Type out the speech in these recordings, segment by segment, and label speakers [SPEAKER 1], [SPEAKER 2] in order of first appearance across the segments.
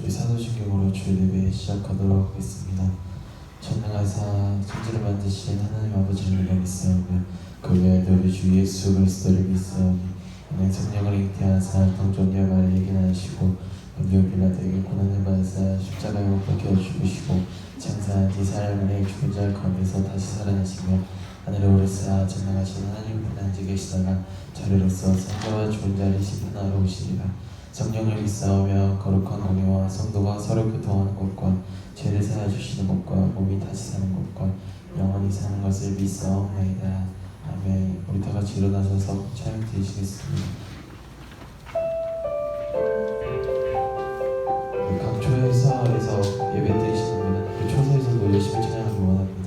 [SPEAKER 1] 저희 사도신경으로 주일 예배 시작하도록 하겠습니다. 전능하사 천지를 만드신 하나님 아버지를 믿사오며 그 외에도 우리 주 예수 그리스도를 믿사오니 은혜 성령을 잉태하사 동정녀 마리에게 나시고 본디오 빌라도에게 고난을 받으사 십자가에 못 박혀 죽으시고 장사한 뒤 사흘 만에 죽은 자 가운데서 다시 살아나시며 하늘에 오르사 전능하신 하나님 분 앉아 계시다가 자리로서 산자와 죽은 자를 심판하러 오시리라. 성령을 믿사오며 거룩한 공예와 성도가 서로 교통하는 것과 죄를 사하여 주시는 것과 몸이 다시 사는 것과 영원히 사는 것을 믿사옵나이다. 아멘. 우리 다 같이 일어나셔서 찬양 드리시겠습니다. 강초에서 예배 드리시는 분은 초소에서도 열심히 찬양하기 원합니다.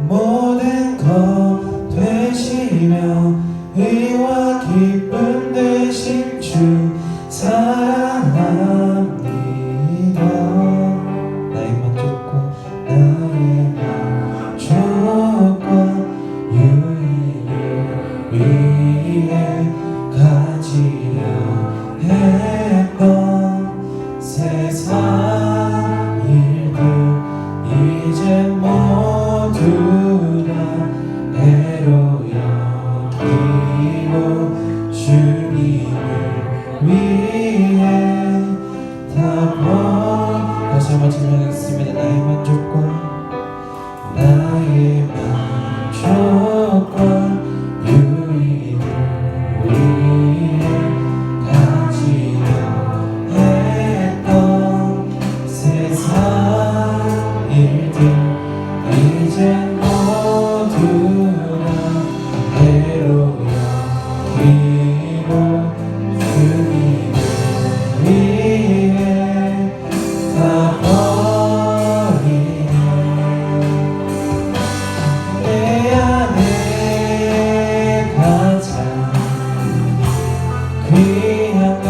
[SPEAKER 2] 모든 것 되시며 의와 기쁨 되신 주 사랑합니다. 나의 만족과 유익을 위해 가지려 했던 세상 일들 이제 모두 다 애로 여기고 주님을 위해 다 다시 한번 찬양하겠습니다. 나의 만족과 유익을 위해 가지려 했던 세상 일들 이제 모두 다 애로 여기고 주님을 위해 다 버리네. 내 안에 가장 귀한 건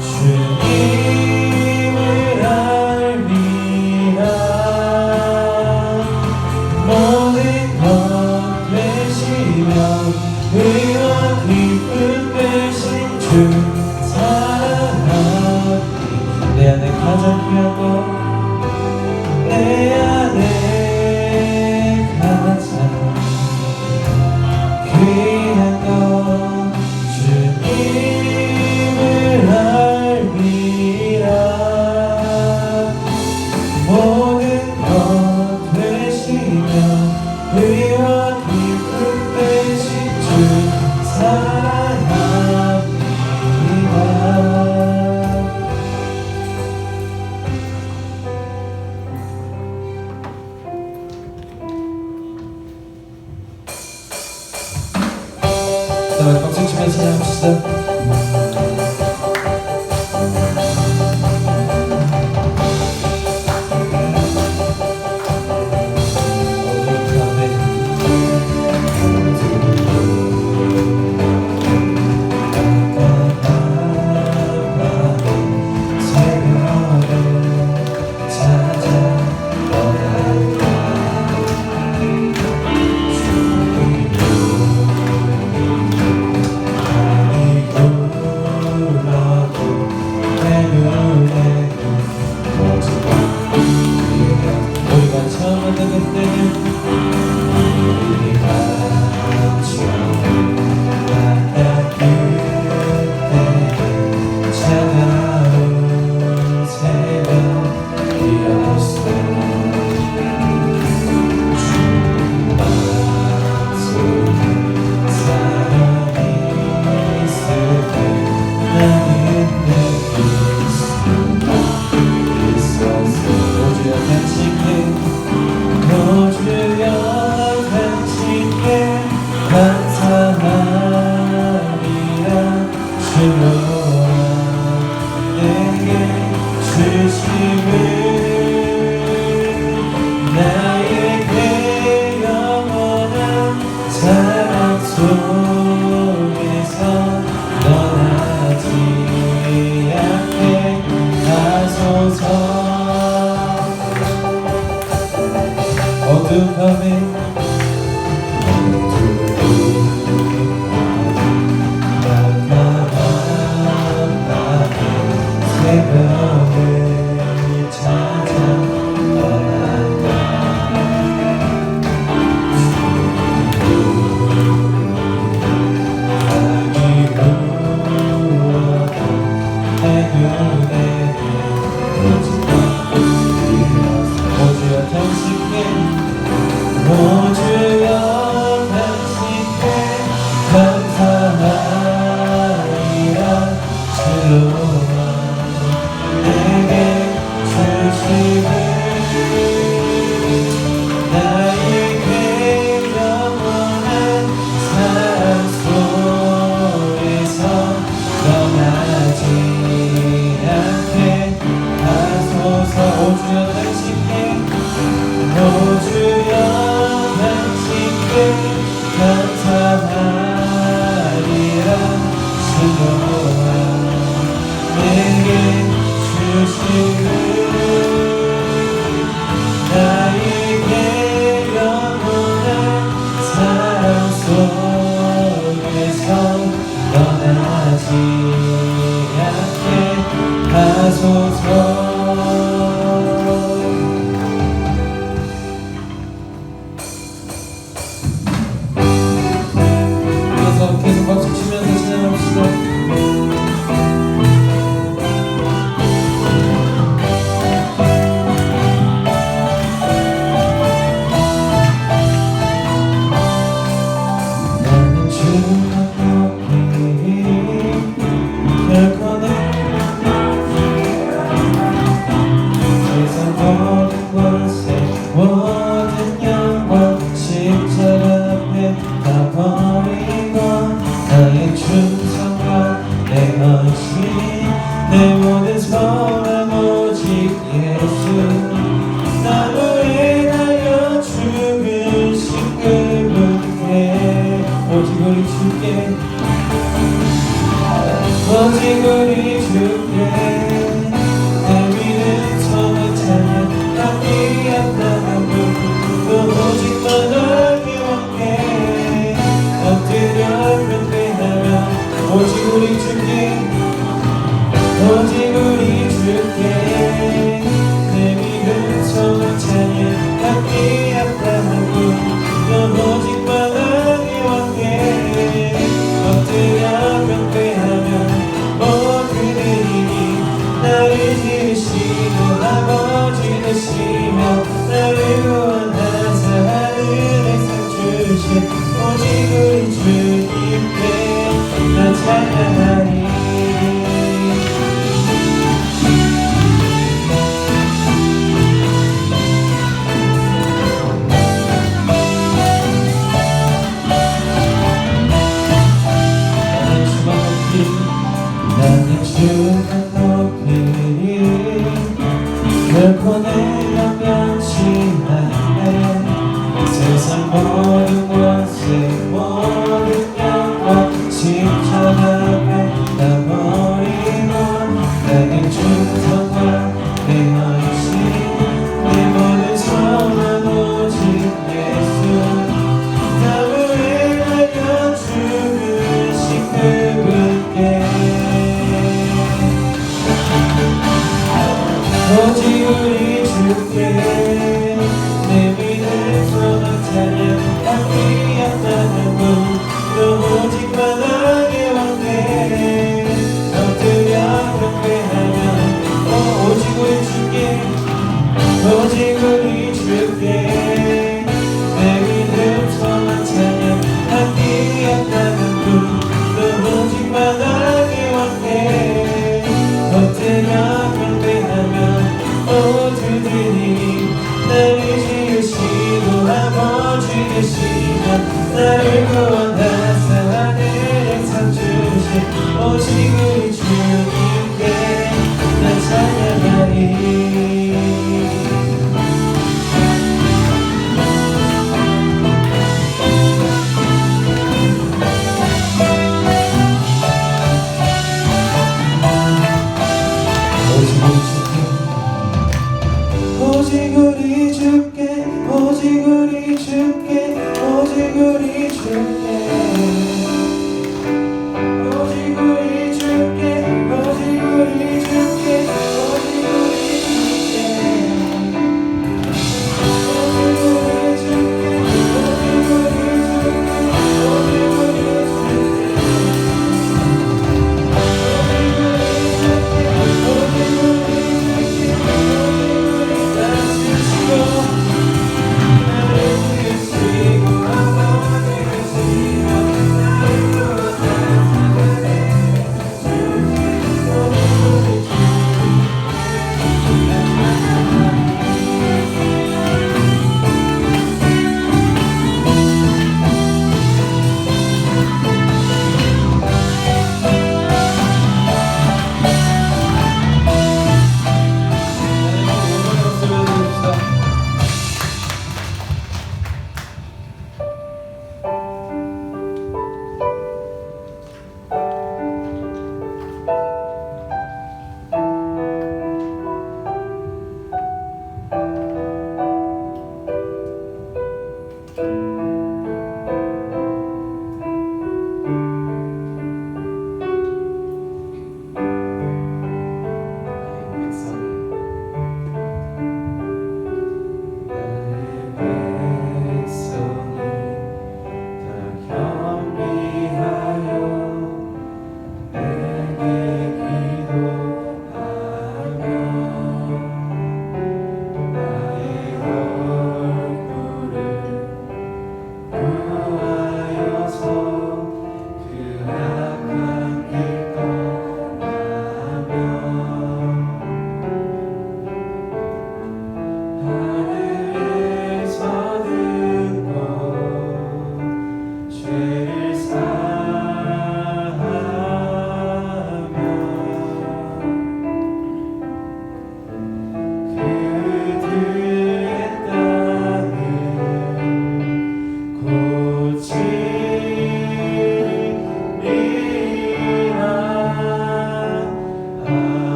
[SPEAKER 2] 주님을 알미라. 모든 것 되시며 의와 기쁨 되신 주 사랑하니 내 안에 가장 귀한 것 내 안에 가장 귀한 건 주님을 알미라. 모든 것 되시며 의와 기쁨 되신 주 사랑합니다. 자, 박수 치며 찬양합시다. 박수 치면서 찬양합시다. 나는 주만 높이 결코 내 세상 모든 것에 모든 영광 십자가 앞에 다 버리고 나의 충성과 내 헌신 내 모든 소망 오직 예수 나무에 달려 죽으신 그분께 오직 우리 주께 오직 우리 주께 내 믿음 소망 찬양 함께 합당하고 또 오직만 너에게 원해 엎드려 경배하며 오직 우리 주께 오직 우리 주께 내 믿음 소망 찬양 함께 합당하고 또 오직만 너에게 원해 엎드려 경배하며 그들이 나를 지으시고 아버지 되시며 나를 구원하사 하늘의 상 주신 오직 우리 주님께 나 찬양하리. 나는 주만 높이리 결코 내가 변치하네 세상 모든 것에 모든 영광 십자가 앞에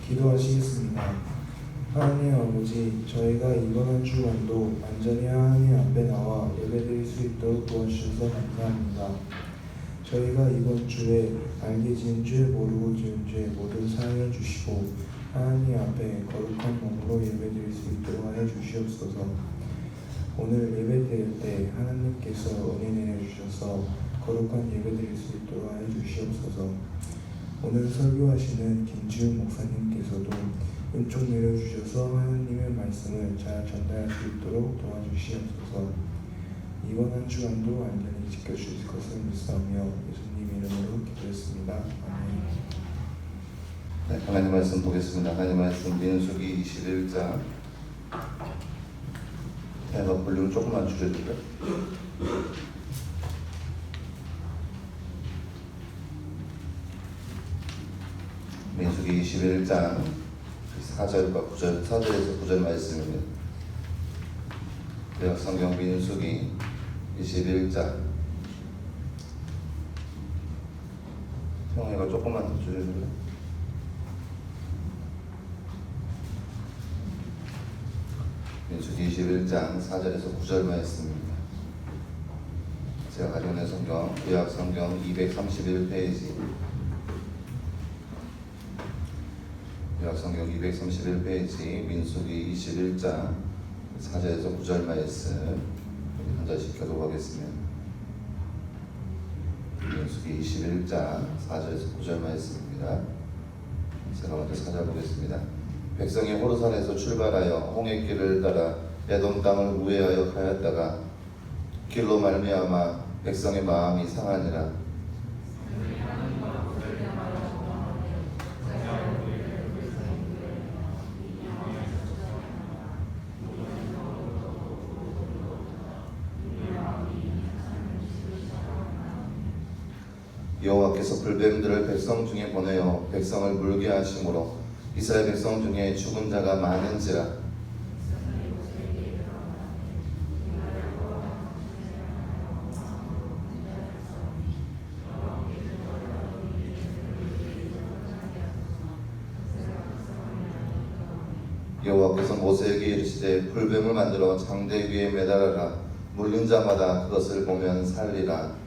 [SPEAKER 3] 기도하시겠습니다. 하나님 아버지, 저희가 이번 한 주간도 완전히 하나님 앞에 나와 예배드릴 수 있도록 도와주셔서 감사합니다. 저희가 이번 주에 알게 지은 죄, 모르고 지은 죄 모두 사하여 주시고 하나님 앞에 거룩한 몸으로 예배드릴 수 있도록 하여 주시옵소서. 오늘 예배드릴 때 하나님께서 은혜 내려주셔서 거룩한 예배드릴 수 있도록 하여 주시옵소서. 오늘 설교하시는 김지훈 목사님께서도 은총 내려주셔서 하나님의 말씀을 잘 전달할 수 있도록 도와주시옵소서. 이번 한 주간도 안전히 지켜주실 것을 믿사오며 예수님 이름으로 기도했습니다. 아멘.
[SPEAKER 4] 네, 하나님 말씀 보겠습니다. 하나님 말씀 민수기 21장. 제가 볼륨을 조금만 줄여줄까요? 민수기 21장 4절과 9절, 4절에서 9절 말씀입니다. 구약 성경 민수기 21장. 형이가 조금만 더 줄여줄래요? 민수기 21장 4절에서 9절 말씀입니다. 제가 가지고 있는 성경, 구약 성경 231페이지. 구약 성경 231페이지, 민수기 21장 4절에서 9절 말씀 한 절씩 교독하겠습니다. 민수기 21장 4절에서 9절 말씀입니다. 제가 먼저 4절 보겠습니다. 백성이 호르산에서 출발하여 홍해길을 따라 에돔 땅을 우회하여 가였다가 길로 말미암아 백성의 마음이 상하니라. 여호와께서 불뱀들을 백성 중에 보내어 백성을 물게 하심으로 이스라엘 백성 중에 죽은 자가 많은지라. 여호와께서 모세에게 이르시되 불뱀을 만들어 장대 위에 매달아라. 물린 자마다 그것을 보면 살리라.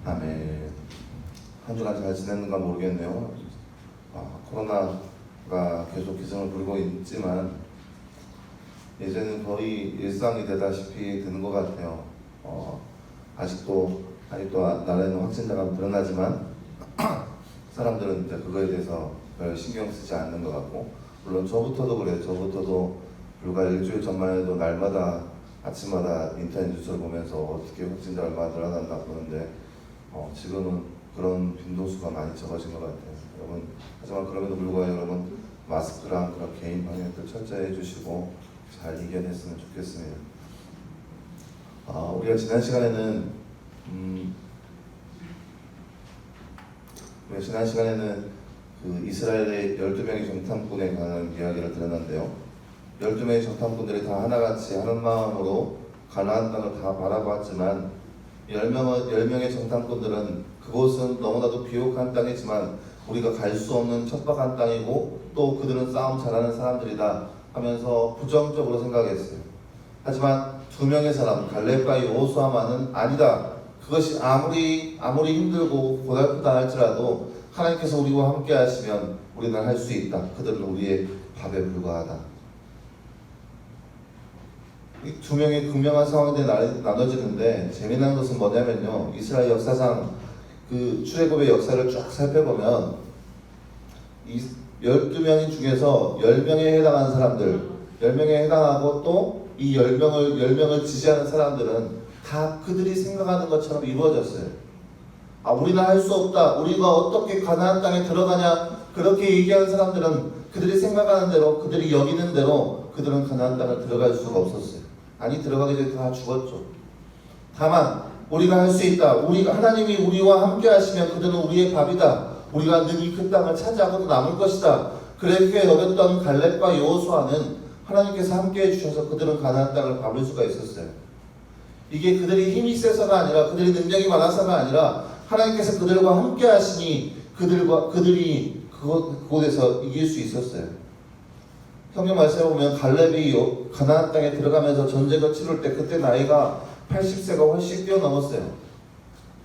[SPEAKER 4] 아멘. 한 주간 잘 지냈는가 모르겠네요. 코로나가 계속 기승을 부리고 있지만 이제는 거의 일상이 되다시피 되는 것 같아요. 아직도 나라에는 확진자가 늘어나지만 사람들은 이제 그거에 대해서 별 신경 쓰지 않는 것 같고, 물론 저부터도 그래요. 저부터도 불과 일주일 전만 해도 날마다 아침마다 인터넷 뉴스를 보면서 어떻게 확진자 얼마나 늘어났나 보는데 지금은 그런 빈도수가 많이 적어진 것 같아요. 여러분, 하지만 그럼에도 불구하고 여러분 마스크랑 그런 개인 방역들 철저히 해주시고 잘 이겨냈으면 좋겠습니다. 우리가 지난 시간에는 그 이스라엘의 12명의 정탐꾼에 관한 이야기를 들었는데요. 12명의 정탐꾼들이 다 하나같이 하는 마음으로 가나안 땅을 다 바라보았지만 10명의 정탐꾼들은 그곳은 너무나도 비옥한 땅이지만 우리가 갈 수 없는 척박한 땅이고 또 그들은 싸움 잘하는 사람들이다 하면서 부정적으로 생각했어요. 하지만 2명의 사람, 갈렙과 여호수아만은 아니다. 그것이 아무리 힘들고 고달프다 할지라도 하나님께서 우리와 함께 하시면 우리는 할 수 있다. 그들은 우리의 밥에 불과하다. 이 2명의 극명한 상황에 나눠지는데 재미난 것은 뭐냐면요, 이스라엘 역사상 그 출애굽의 역사를 쫙 살펴보면 이 12명 중에서 10명에 해당하는 사람들, 10명에 해당하고 또 이 10명을 지지하는 사람들은 다 그들이 생각하는 것처럼 이루어졌어요. 우리는 할 수 없다, 우리가 어떻게 가나안 땅에 들어가냐, 그렇게 얘기하는 사람들은 그들이 생각하는 대로, 그들이 여기는 대로 그들은 가나안 땅을 들어갈 수가 없었어요. 아니, 들어가기 전에 다 죽었죠. 다만 우리가 할 수 있다, 하나님이 우리와 함께 하시면 그들은 우리의 밥이다, 우리가 늘 그 땅을 차지하고도 남을 것이다, 그렇게 여겼던 갈렙과 여호수아는 하나님께서 함께 해주셔서 그들은 가나안 땅을 밟을 수가 있었어요. 이게 그들이 힘이 세서가 아니라 그들이 능력이 많아서가 아니라 하나님께서 그들과 함께 하시니 그들이 그곳에서 이길 수 있었어요. 성경 말씀에 보면 갈렙이 가나안 땅에 들어가면서 전쟁을 치룰 때 그때 나이가 80세가 훨씬 뛰어넘었어요.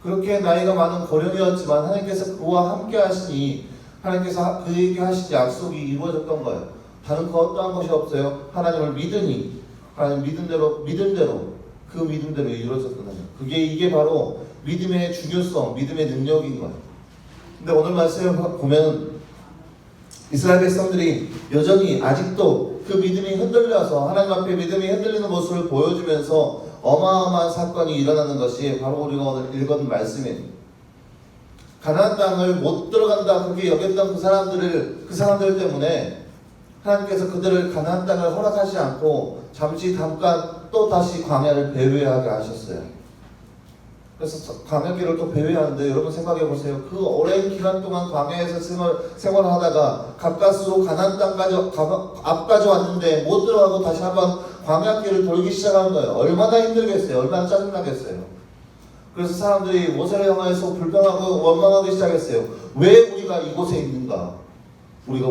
[SPEAKER 4] 그렇게 나이가 많은 고령이었지만 하나님께서 그와 함께 하시니 하나님께서 그에게 하신 약속이 이루어졌던 거예요. 다른 그 어떠한 것이 없어요. 하나님을 믿으니 하나님 믿음대로 그 믿음대로 이루어졌던 거예요. 이게 바로 믿음의 중요성, 믿음의 능력인 거예요. 근데 오늘 말씀을 보면 이스라엘 백성들이 여전히 아직도 그 믿음이 흔들려서 하나님 앞에 믿음이 흔들리는 모습을 보여주면서 어마어마한 사건이 일어나는 것이 바로 우리가 오늘 읽은 말씀이에요. 가나안 땅을 못 들어간다 그렇게 여겼던 그 사람들 때문에 하나님께서 그들을 가나안 땅을 허락하지 않고 잠깐 또 다시 광야를 배회하게 하셨어요. 그래서 광야길을 또 배회하는데 여러분 생각해 보세요. 그 오랜 기간 동안 광야에서 생활하다가 가까스로 가나안 땅까지 앞까지 왔는데 못 들어가고 다시 한번 광야길을 돌기 시작한 거예요. 얼마나 힘들겠어요. 얼마나 짜증나겠어요. 그래서 사람들이 모세를 향해서 불평하고 원망하기 시작했어요. 왜 우리가 이곳에 있는가? 우리가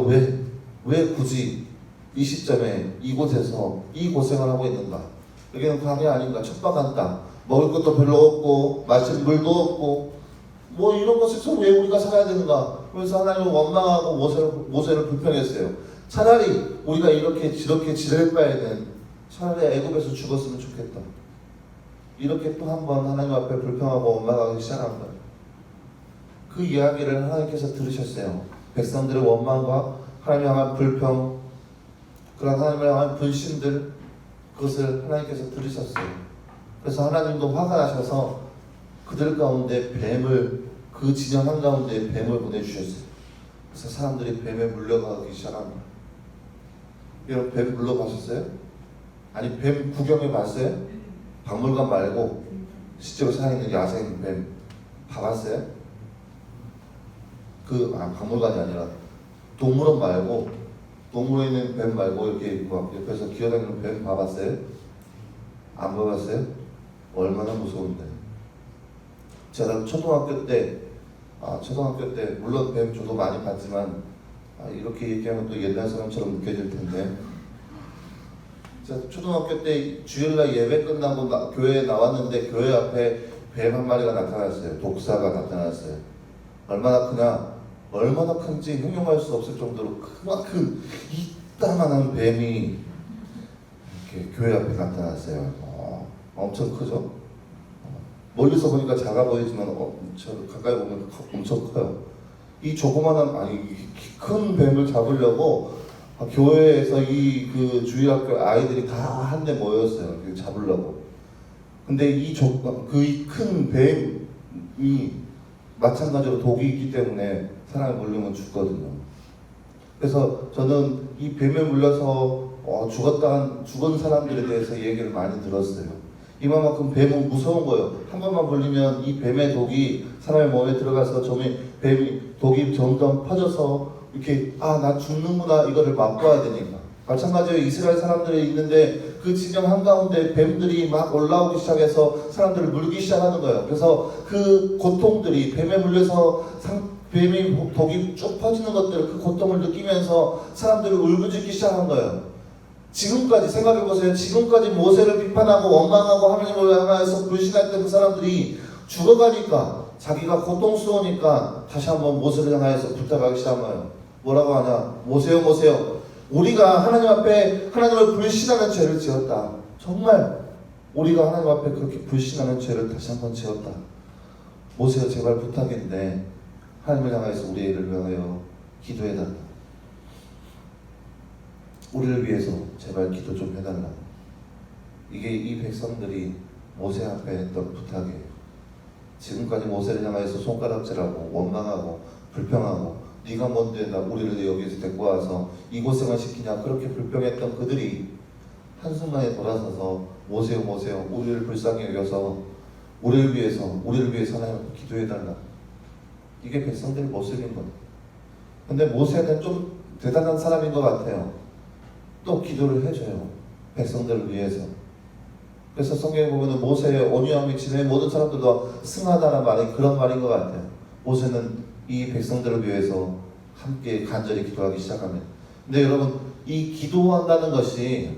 [SPEAKER 4] 왜 굳이 이 시점에 이곳에서 이 고생을 하고 있는가? 여기는 광야 아닌가? 척박한 땅, 먹을 것도 별로 없고 마실 물도 없고 뭐 이런 곳에서 왜 우리가 살아야 되는가? 그래서 하나님을 원망하고 모세를 불평했어요. 차라리 우리가 이렇게 지낼 바에는 차라리 애굽에서 죽었으면 좋겠다. 이렇게 또 한 번 하나님 앞에 불평하고 원망하기 시작한 거예요. 그 이야기를 하나님께서 들으셨어요. 백성들의 원망과 하나님 향한 불평, 그런 하나님을 향한 불신들, 그것을 하나님께서 들으셨어요. 그래서 하나님도 화가 나셔서 그들 가운데 그 진영 한가운데 뱀을 보내주셨어요. 그래서 사람들이 뱀에 물려가기 시작합니다. 여러분 뱀 물려가셨어요? 아니 뱀 구경해 봤어요? 박물관 말고 실제로 살아있는 야생 뱀 봐봤어요? 박물관이 아니라 동물원 말고 동물원에 있는 뱀 말고 이렇게 막 옆에서 기어다니는 뱀 봐봤어요? 안 봐봤어요? 얼마나 무서운데. 제가 초등학교 때 물론 뱀 저도 많이 봤지만 이렇게 얘기하면 또 옛날 사람처럼 느껴질 텐데 제가 초등학교 때 주일날 예배 끝나고 교회에 나왔는데 교회 앞에 뱀 한 마리가 나타났어요. 독사가 나타났어요. 얼마나 큰지 형용할 수 없을 정도로 그만큼 이따만한 뱀이 이렇게 교회 앞에 나타났어요. 엄청 크죠? 멀리서 보니까 작아 보이지만 저 가까이 보면 엄청 커요. 이 조그만한 큰 뱀을 잡으려고 교회에서 그 주일학교 아이들이 다 한데 모였어요. 잡으려고. 근데 그 큰 뱀이 마찬가지로 독이 있기 때문에 사람이 물리면 죽거든요. 그래서 저는 이 뱀에 물려서 죽은 사람들에 대해서 얘기를 많이 들었어요. 이만큼 뱀은 무서운 거예요. 한 번만 물리면 이 뱀의 독이 사람의 몸에 들어가서 독이 점점 퍼져서 이렇게 나 죽는구나 이거를 맛봐야 되니까. 마찬가지로 이스라엘 사람들이 있는데 그 진영 한가운데 뱀들이 막 올라오기 시작해서 사람들을 물기 시작하는 거예요. 그래서 그 고통들이 뱀에 물려서 뱀이 독이 쭉 퍼지는 것들을 그 고통을 느끼면서 사람들을 울부짖기 시작한 거예요. 지금까지 생각해보세요. 지금까지 모세를 비판하고 원망하고 하나님을 향해서 불신했던 그 사람들이 죽어가니까 자기가 고통스러우니까 다시 한번 모세를 향해서 부탁하기 시작한 거예요. 뭐라고 하냐? 모세요. 우리가 하나님 앞에 하나님을 불신하는 죄를 지었다. 정말 우리가 하나님 앞에 그렇게 불신하는 죄를 다시 한번 지었다. 모세요 제발 부탁인데 하나님을 향해서 우리를 위하여 기도해달라. 우리를 위해서 제발 기도 좀 해달라. 이게 이 백성들이 모세 앞에 했던 부탁이에요. 지금까지 모세를 향해서 손가락질하고 원망하고 불평하고 네가 뭔데 우리를 여기서 데리고 와서 이 고생을 시키냐 그렇게 불평했던 그들이 한순간에 돌아서서 모세요 우리를 불쌍히 여겨서 우리를 위해서 하나님 기도해달라. 이게 백성들의 모습인 거예요. 근데 모세는 좀 대단한 사람인 것 같아요. 또 기도를 해줘요. 백성들을 위해서. 그래서 성경에 보면은 모세의 온유함이 지내 모든 사람들도 승하다는 말이 그런 말인 것 같아요. 모세는 이 백성들을 위해서 함께 간절히 기도하기 시작합니다. 근데 여러분, 이 기도한다는 것이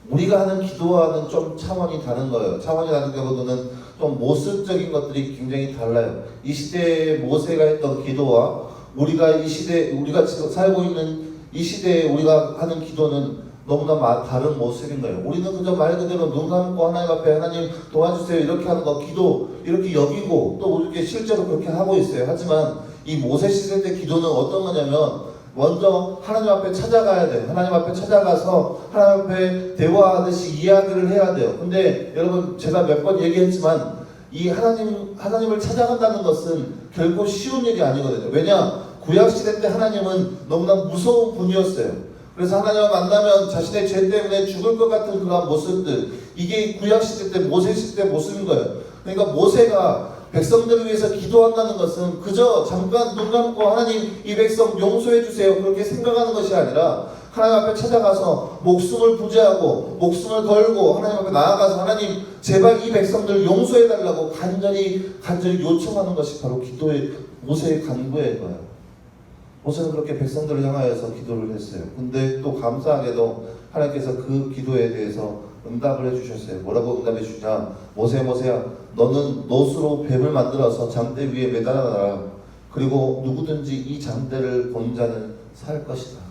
[SPEAKER 4] 우리가 하는 기도와는 좀 차원이 다른 거예요. 차원이 다른 경우는 좀 모습적인 것들이 굉장히 달라요. 이 시대에 모세가 했던 기도와 우리가 이 시대, 우리가 지금 살고 있는 이 시대에 우리가 하는 기도는 너무나 다른 모습인 거예요. 우리는 그저 말 그대로 눈 감고 하나님 앞에 하나님 도와주세요 이렇게 하는 거 기도 이렇게 여기고 또 이렇게 실제로 그렇게 하고 있어요. 하지만 이 모세 시대 때 기도는 어떤 거냐면 먼저 하나님 앞에 찾아가야 돼요. 하나님 앞에 찾아가서 하나님 앞에 대화하듯이 이야기를 해야 돼요. 근데 여러분, 제가 몇 번 얘기했지만 이 하나님을 찾아간다는 것은 결코 쉬운 일이 아니거든요. 왜냐? 구약시대 때 하나님은 너무나 무서운 분이었어요. 그래서 하나님을 만나면 자신의 죄 때문에 죽을 것 같은 그런 모습들, 이게 구약시대 때 모세시대 때 모습인 거예요. 그러니까 모세가 백성들을 위해서 기도한다는 것은 그저 잠깐 눈 감고 하나님 이 백성 용서해 주세요 그렇게 생각하는 것이 아니라 하나님 앞에 찾아가서 목숨을 부지하고 목숨을 걸고 하나님 앞에 나아가서 하나님 제발 이 백성들 용서해 달라고 간절히 요청하는 것이 바로 기도의 모세의 간구의 거예요. 모세는 그렇게 백성들을 향하여서 기도를 했어요. 근데 또 감사하게도 하나님께서 그 기도에 대해서 응답을 해주셨어요. 뭐라고 응답해 주냐? 모세야 너는 놋으로 뱀을 만들어서 장대 위에 매달아놔라. 그리고 누구든지 이 장대를 본 자는 살 것이다.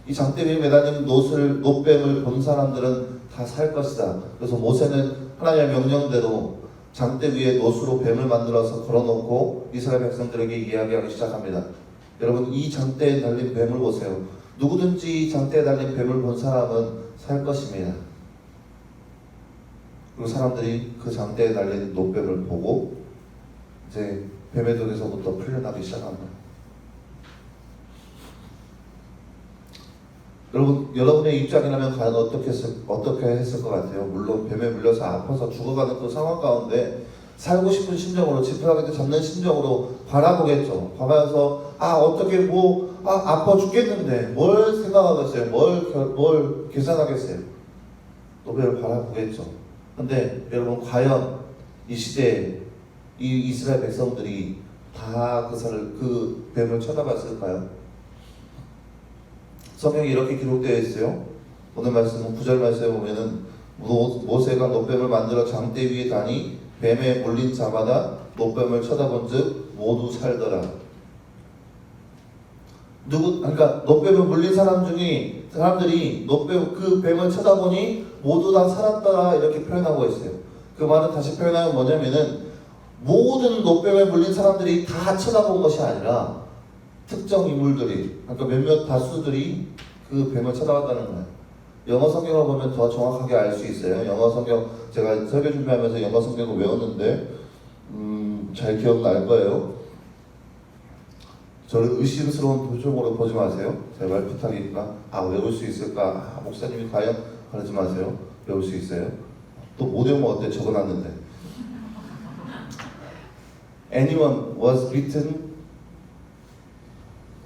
[SPEAKER 4] 이 장대 위에 매달린 놋뱀을 본 사람들은 다 살 것이다. 그래서 모세는 하나님의 명령대로 장대 위에 놋으로 뱀을 만들어서 걸어놓고 이스라엘 백성들에게 이야기하기 시작합니다. 여러분, 이 장대에 달린 뱀을 보세요. 누구든지 이 장대에 달린 뱀을 본 사람은 살 것입니다. 그리고 사람들이 그 장대에 달린 놋뱀을 보고 이제 뱀의 독에서부터 풀려나기 시작합니다. 여러분의 입장이라면 과연 어떻게 했을 것 같아요? 물론 뱀에 물려서 아파서 죽어가는 그 상황 가운데 살고 싶은 심정으로, 지푸라기도 잡는 심정으로 바라보겠죠. 바라봐서 어떻게 아파 죽겠는데 뭘 생각하겠어요? 뭘 계산하겠어요? 노벨을 바라보겠죠. 근데 여러분, 과연 이 시대에 이 이스라엘 백성들이 다 그 뱀을 쳐다봤을까요? 성경에 이렇게 기록되어 있어요. 오늘 말씀은 9절 말씀에 보면은 모세가 놋뱀을 만들어 장대 위에 다니 뱀에 몰린 자마다 놋뱀을 쳐다본즉 모두 살더라. 그러니까 놋뱀에 물린 사람들이 그 뱀을 쳐다보니 모두 다 살았다 이렇게 표현하고 있어요. 그 말은 다시 표현하면 뭐냐면은 모든 놋뱀에 물린 사람들이 다 쳐다본 것이 아니라 특정 인물들이, 그러니까 몇몇 다수들이 그 뱀을 쳐다봤다는 거예요. 영어 성경을 보면 더 정확하게 알 수 있어요. 영어 성경, 제가 설교 준비하면서 영어 성경을 외웠는데 잘 기억날 거예요. 저를 의심스러운 표정으로 보지 마세요. 제발 부탁이니까. 외울 수 있을까? 목사님이 과연? 그러지 마세요. 외울 수 있어요. 또 못 외우면 어때? 적어놨는데. Anyone was beaten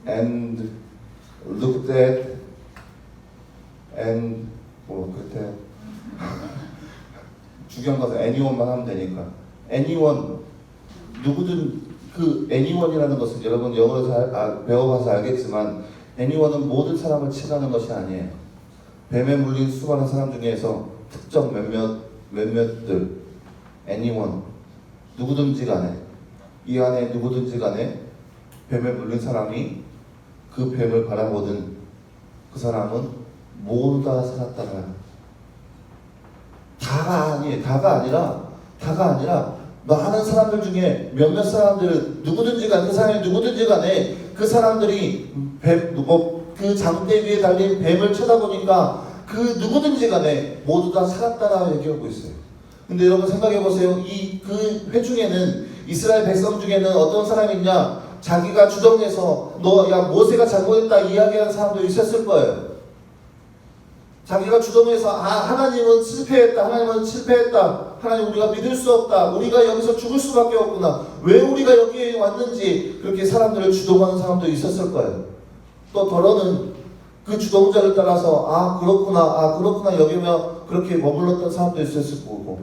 [SPEAKER 4] and looked at and 그렇대요. 중요한 것은 anyone만 하면 되니까. anyone, 누구든 그 anyone이라는 것은 여러분 영어로 배워봐서 알겠지만 anyone은 모든 사람을 칭하는 것이 아니에요. 뱀에 물린 수많은 사람 중에서 특정 몇몇들 anyone, 누구든지 간에 이 안에 누구든지 간에 뱀에 물린 사람이 그 뱀을 바라보든 그 사람은 모두 다 살았다라. 다가 아니라 많은 사람들 중에 몇몇 사람들 누구든지 간에 그 사람이 누구든지 간에 그 사람들이 그 장대 위에 달린 뱀을 쳐다보니까 그 누구든지 간에 모두 다 살았다라 얘기하고 있어요. 근데 여러분 생각해 보세요. 그 회중에는 이스라엘 백성 중에는 어떤 사람이 있냐? 자기가 주동해서 모세가 잘못했다 이야기하는 사람도 있었을 거예요. 자기가 주동해서 하나님은 실패했다. 하나님 우리가 믿을 수 없다. 우리가 여기서 죽을 수밖에 없구나. 왜 우리가 여기에 왔는지 그렇게 사람들을 주동하는 사람도 있었을 거예요. 또 더러는 그 주동자를 따라서 아 그렇구나 여기며 그렇게 머물렀던 사람도 있었을 거고,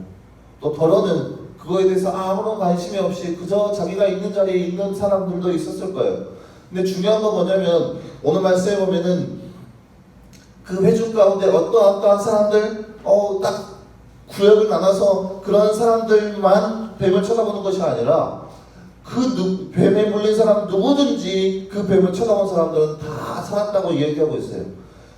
[SPEAKER 4] 또 더러는 그거에 대해서 아무런 관심이 없이 그저 자기가 있는 자리에 있는 사람들도 있었을 거예요. 근데 중요한 건 뭐냐면 오늘 말씀에 보면은 그 회중 가운데 어떠한 사람들 딱 구역을 나눠서 그런 사람들만 뱀을 쳐다보는 것이 아니라 뱀에 물린 사람 누구든지 그 뱀을 쳐다본 사람들은 다 살았다고 얘기하고 있어요.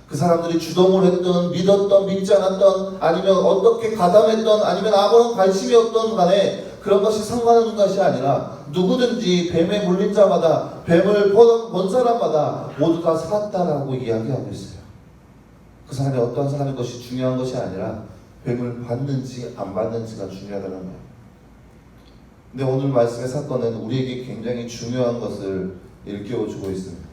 [SPEAKER 4] 그 사람들이 주동을 했던, 믿었던, 믿지 않았던, 아니면 어떻게 가담했던, 아니면 아무런 관심이 없던 간에 그런 것이 상관없는 것이 아니라 누구든지 뱀에 물린 자마다, 뱀을 본 사람마다 모두 다 살았다라고 이야기하고 있어요. 그 사람이 어떤 사람인 것이 중요한 것이 아니라 뱀을 받는지 안 받는지가 중요하다는 거예요. 근데 오늘 말씀의 사건은 우리에게 굉장히 중요한 것을 일깨워주고 있습니다.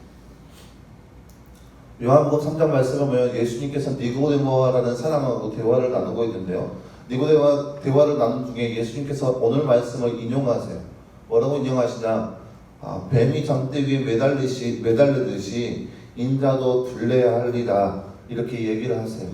[SPEAKER 4] 요한복음 3장 말씀을 보면 예수님께서 니고데모라는 사람하고 대화를 나누고 있는데요. 니고데모와 대화를 나눈 중에 예수님께서 오늘 말씀을 인용하세요. 뭐라고 인용하시냐? 뱀이 장대 위에 매달리듯이 인자도 둘레하리라, 이렇게 얘기를 하세요.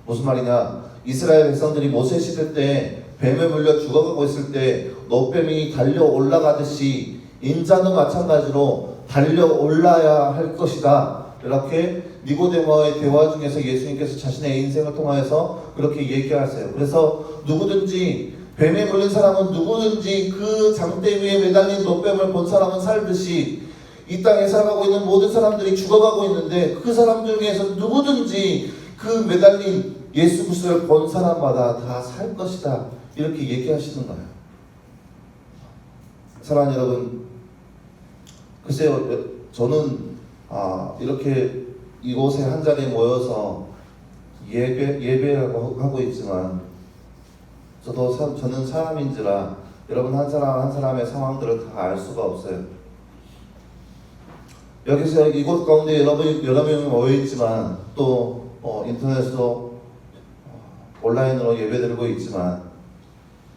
[SPEAKER 4] 무슨 말이냐? 이스라엘 백성들이 모세 시대 때 뱀에 물려 죽어가고 있을 때 노뱀이 달려 올라가듯이 인자도 마찬가지로 달려 올라야 할 것이다. 이렇게 니고데모와의 대화 중에서 예수님께서 자신의 인생을 통하여서 그렇게 얘기하세요. 그래서 누구든지 뱀에 물린 사람은 누구든지 그 장대 위에 매달린 노뱀을 본 사람은 살듯이 이 땅에 살아가고 있는 모든 사람들이 죽어가고 있는데 그 사람 중에서 누구든지 그 매달린 예수 그리스도를 본 사람마다 다 살 것이다, 이렇게 얘기하시는 거예요. 사랑하는 여러분, 글쎄요, 저는 이렇게 이곳에 한 자리에 모여서 예배라고 하고 있지만 저는 사람인지라 여러분 한 사람 한 사람의 상황들을 다 알 수가 없어요. 여기서 이곳 가운데 여러 명이 모여 있지만 또 인터넷으로 온라인으로 예배드리고 있지만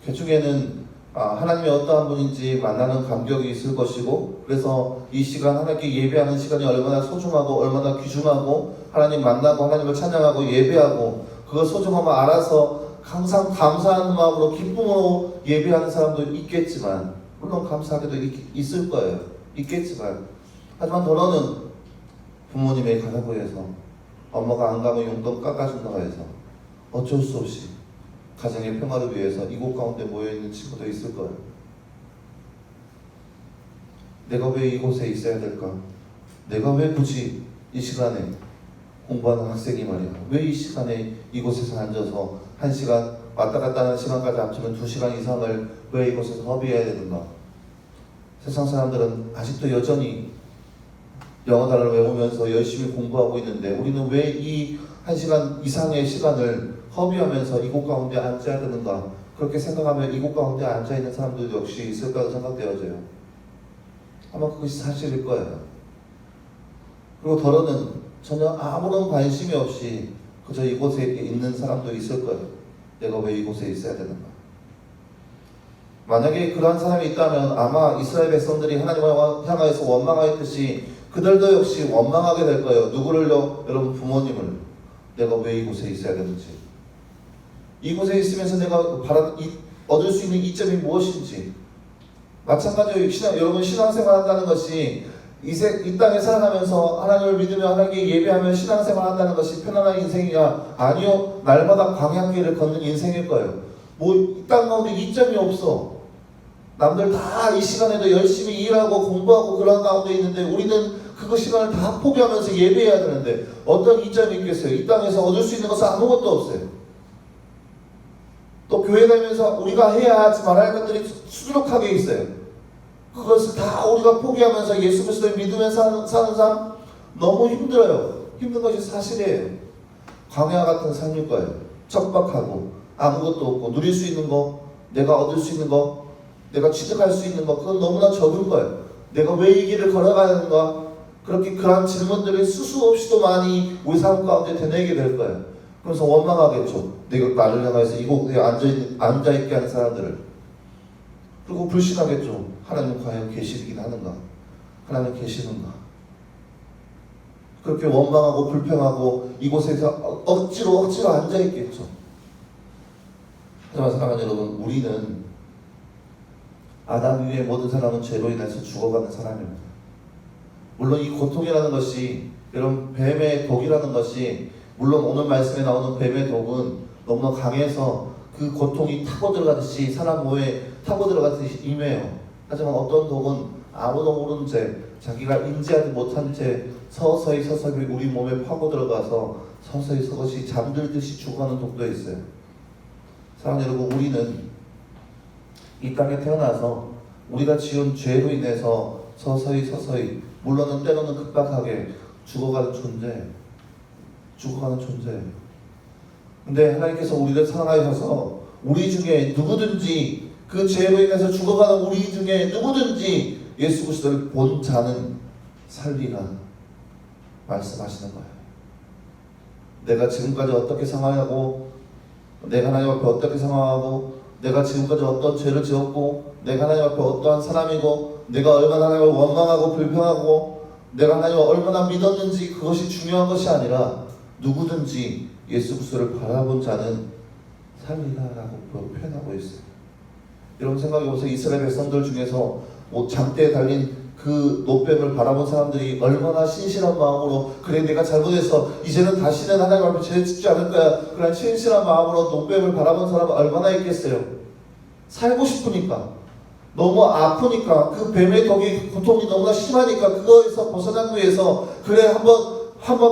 [SPEAKER 4] 그 중에는 하나님이 어떠한 분인지 만나는 감격이 있을 것이고, 그래서 이 시간 하나님께 예배하는 시간이 얼마나 소중하고 얼마나 귀중하고 하나님 만나고 하나님을 찬양하고 예배하고 그걸 소중함을 알아서 항상 감사하는 마음으로 기쁨으로 예배하는 사람도 있겠지만, 물론 감사하게도 있을 거예요. 있겠지만, 하지만 더러는 부모님의 가사고 해서 엄마가 안 가면 용돈 깎아준다고 해서 어쩔 수 없이 가정의 평화를 위해서 이곳 가운데 모여있는 친구도 있을 거예요. 내가 왜 이곳에 있어야 될까? 내가 왜 굳이 이 시간에 공부하는 학생이 말이야, 왜 이 시간에 이곳에서 앉아서 1시간 왔다 갔다 하는 시간까지 합치면 2시간 이상을 왜 이곳에서 허비해야 되는가? 세상 사람들은 아직도 여전히 영어 단어를 외우면서 열심히 공부하고 있는데 우리는 왜 이 1시간 이상의 시간을 허비하면서 이곳 가운데 앉아야 되는가? 그렇게 생각하면 이곳 가운데 앉아있는 사람들도 역시 있을 거라고 생각되어져요. 아마 그것이 사실일 거예요. 그리고 더러는 전혀 아무런 관심이 없이 그저 이곳에 있는 사람도 있을 거예요. 내가 왜 이곳에 있어야 되는가? 만약에 그러한 사람이 있다면 아마 이스라엘 백성들이 하나님을 향하여서 원망하였듯이 그들도 역시 원망하게 될 거예요. 누구를요? 여러분, 부모님을. 내가 왜 이곳에 있어야 되는지, 이곳에 있으면서 내가 얻을 수 있는 이점이 무엇인지. 마찬가지로 여러분, 신앙생활 한다는 것이 이 땅에 살아가면서 하나님을 믿으며 하나님께 예배하며 신앙생활 한다는 것이 편안한 인생이냐? 아니요, 날마다 광야길을 걷는 인생일 거예요. 이 땅 가운데 이점이 없어. 남들 다 이 시간에도 열심히 일하고 공부하고 그런 가운데 있는데 우리는 그 시간을 다 포기하면서 예배해야 되는데 어떤 이점이 있겠어요? 이 땅에서 얻을 수 있는 것은 아무것도 없어요. 또 교회 다니면서 우리가 해야 하지 말아야 할 것들이 수두룩하게 있어요. 그것을 다 우리가 포기하면서 예수 그리스도를 믿으면서 사는 삶 너무 힘들어요. 힘든 것이 사실이에요. 광야 같은 삶일 거예요. 척박하고 아무것도 없고 누릴 수 있는 거, 내가 얻을 수 있는 거, 내가 취득할 수 있는 것, 그건 너무나 적은 거예요. 내가 왜 이 길을 걸어가야 하는가? 그렇게 그런 질문들을 수수 없이도 많이 우리 삶 가운데 되뇌게 될 거예요. 그래서 원망하겠죠. 내가 나를 향해서 이곳에 앉아있게 하는 사람들을. 그리고 불신하겠죠. 하나님 과연 계시긴 하는가? 하나님 계시는가? 그렇게 원망하고 불평하고 이곳에서 억지로 앉아있겠죠. 하지만 사랑하는 여러분, 우리는 아담 이후의 모든 사람은 죄로 인해서 죽어가는 사람입니다. 물론 이 고통이라는 것이, 여러분, 뱀의 독이라는 것이, 물론 오늘 말씀에 나오는 뱀의 독은 너무나 강해서 그 고통이 타고 들어가듯이 사람 몸에 타고 들어가듯이 임해요. 하지만 어떤 독은 아무도 모르는 채, 자기가 인지하지 못한 채 서서히 우리 몸에 파고 들어가서 서서히 잠들듯이 죽어가는 독도 있어요. 사랑하는 여러분, 우리는 이 땅에 태어나서 우리가 지은 죄로 인해서 서서히 물론은 때로는 급박하게 죽어가는 존재예요. 근데 하나님께서 우리를 사랑하셔서 우리 중에 누구든지, 그 죄로 인해서 죽어가는 우리 중에 누구든지 예수 그리스도를 본 자는 살리라 말씀하시는 거예요. 내가 지금까지 어떻게 상황하고, 내가 하나님 앞에 어떻게 상황하고, 내가 지금까지 어떤 죄를 지었고, 내가 하나님 앞에 어떠한 사람이고, 내가 얼마나 하나님을 원망하고 불평하고, 내가 하나님을 얼마나 믿었는지, 그것이 중요한 것이 아니라 누구든지 예수 그리스도를 바라본 자는 살리라라고 표현하고 있어요. 여러분 생각해보세요. 이스라엘 백성들 중에서 장대에 달린 그 노뱀을 바라본 사람들이 얼마나 신실한 마음으로, 그래 내가 잘못해서 이제는 다시는 하나님 앞에 죄 짓지 않을 거야, 그런 신실한 마음으로 노뱀을 바라본 사람은 얼마나 있겠어요. 살고 싶으니까, 너무 아프니까, 그 뱀의 독이, 고통이 너무나 심하니까 그거에서 벗어나기 위해서 그래 한번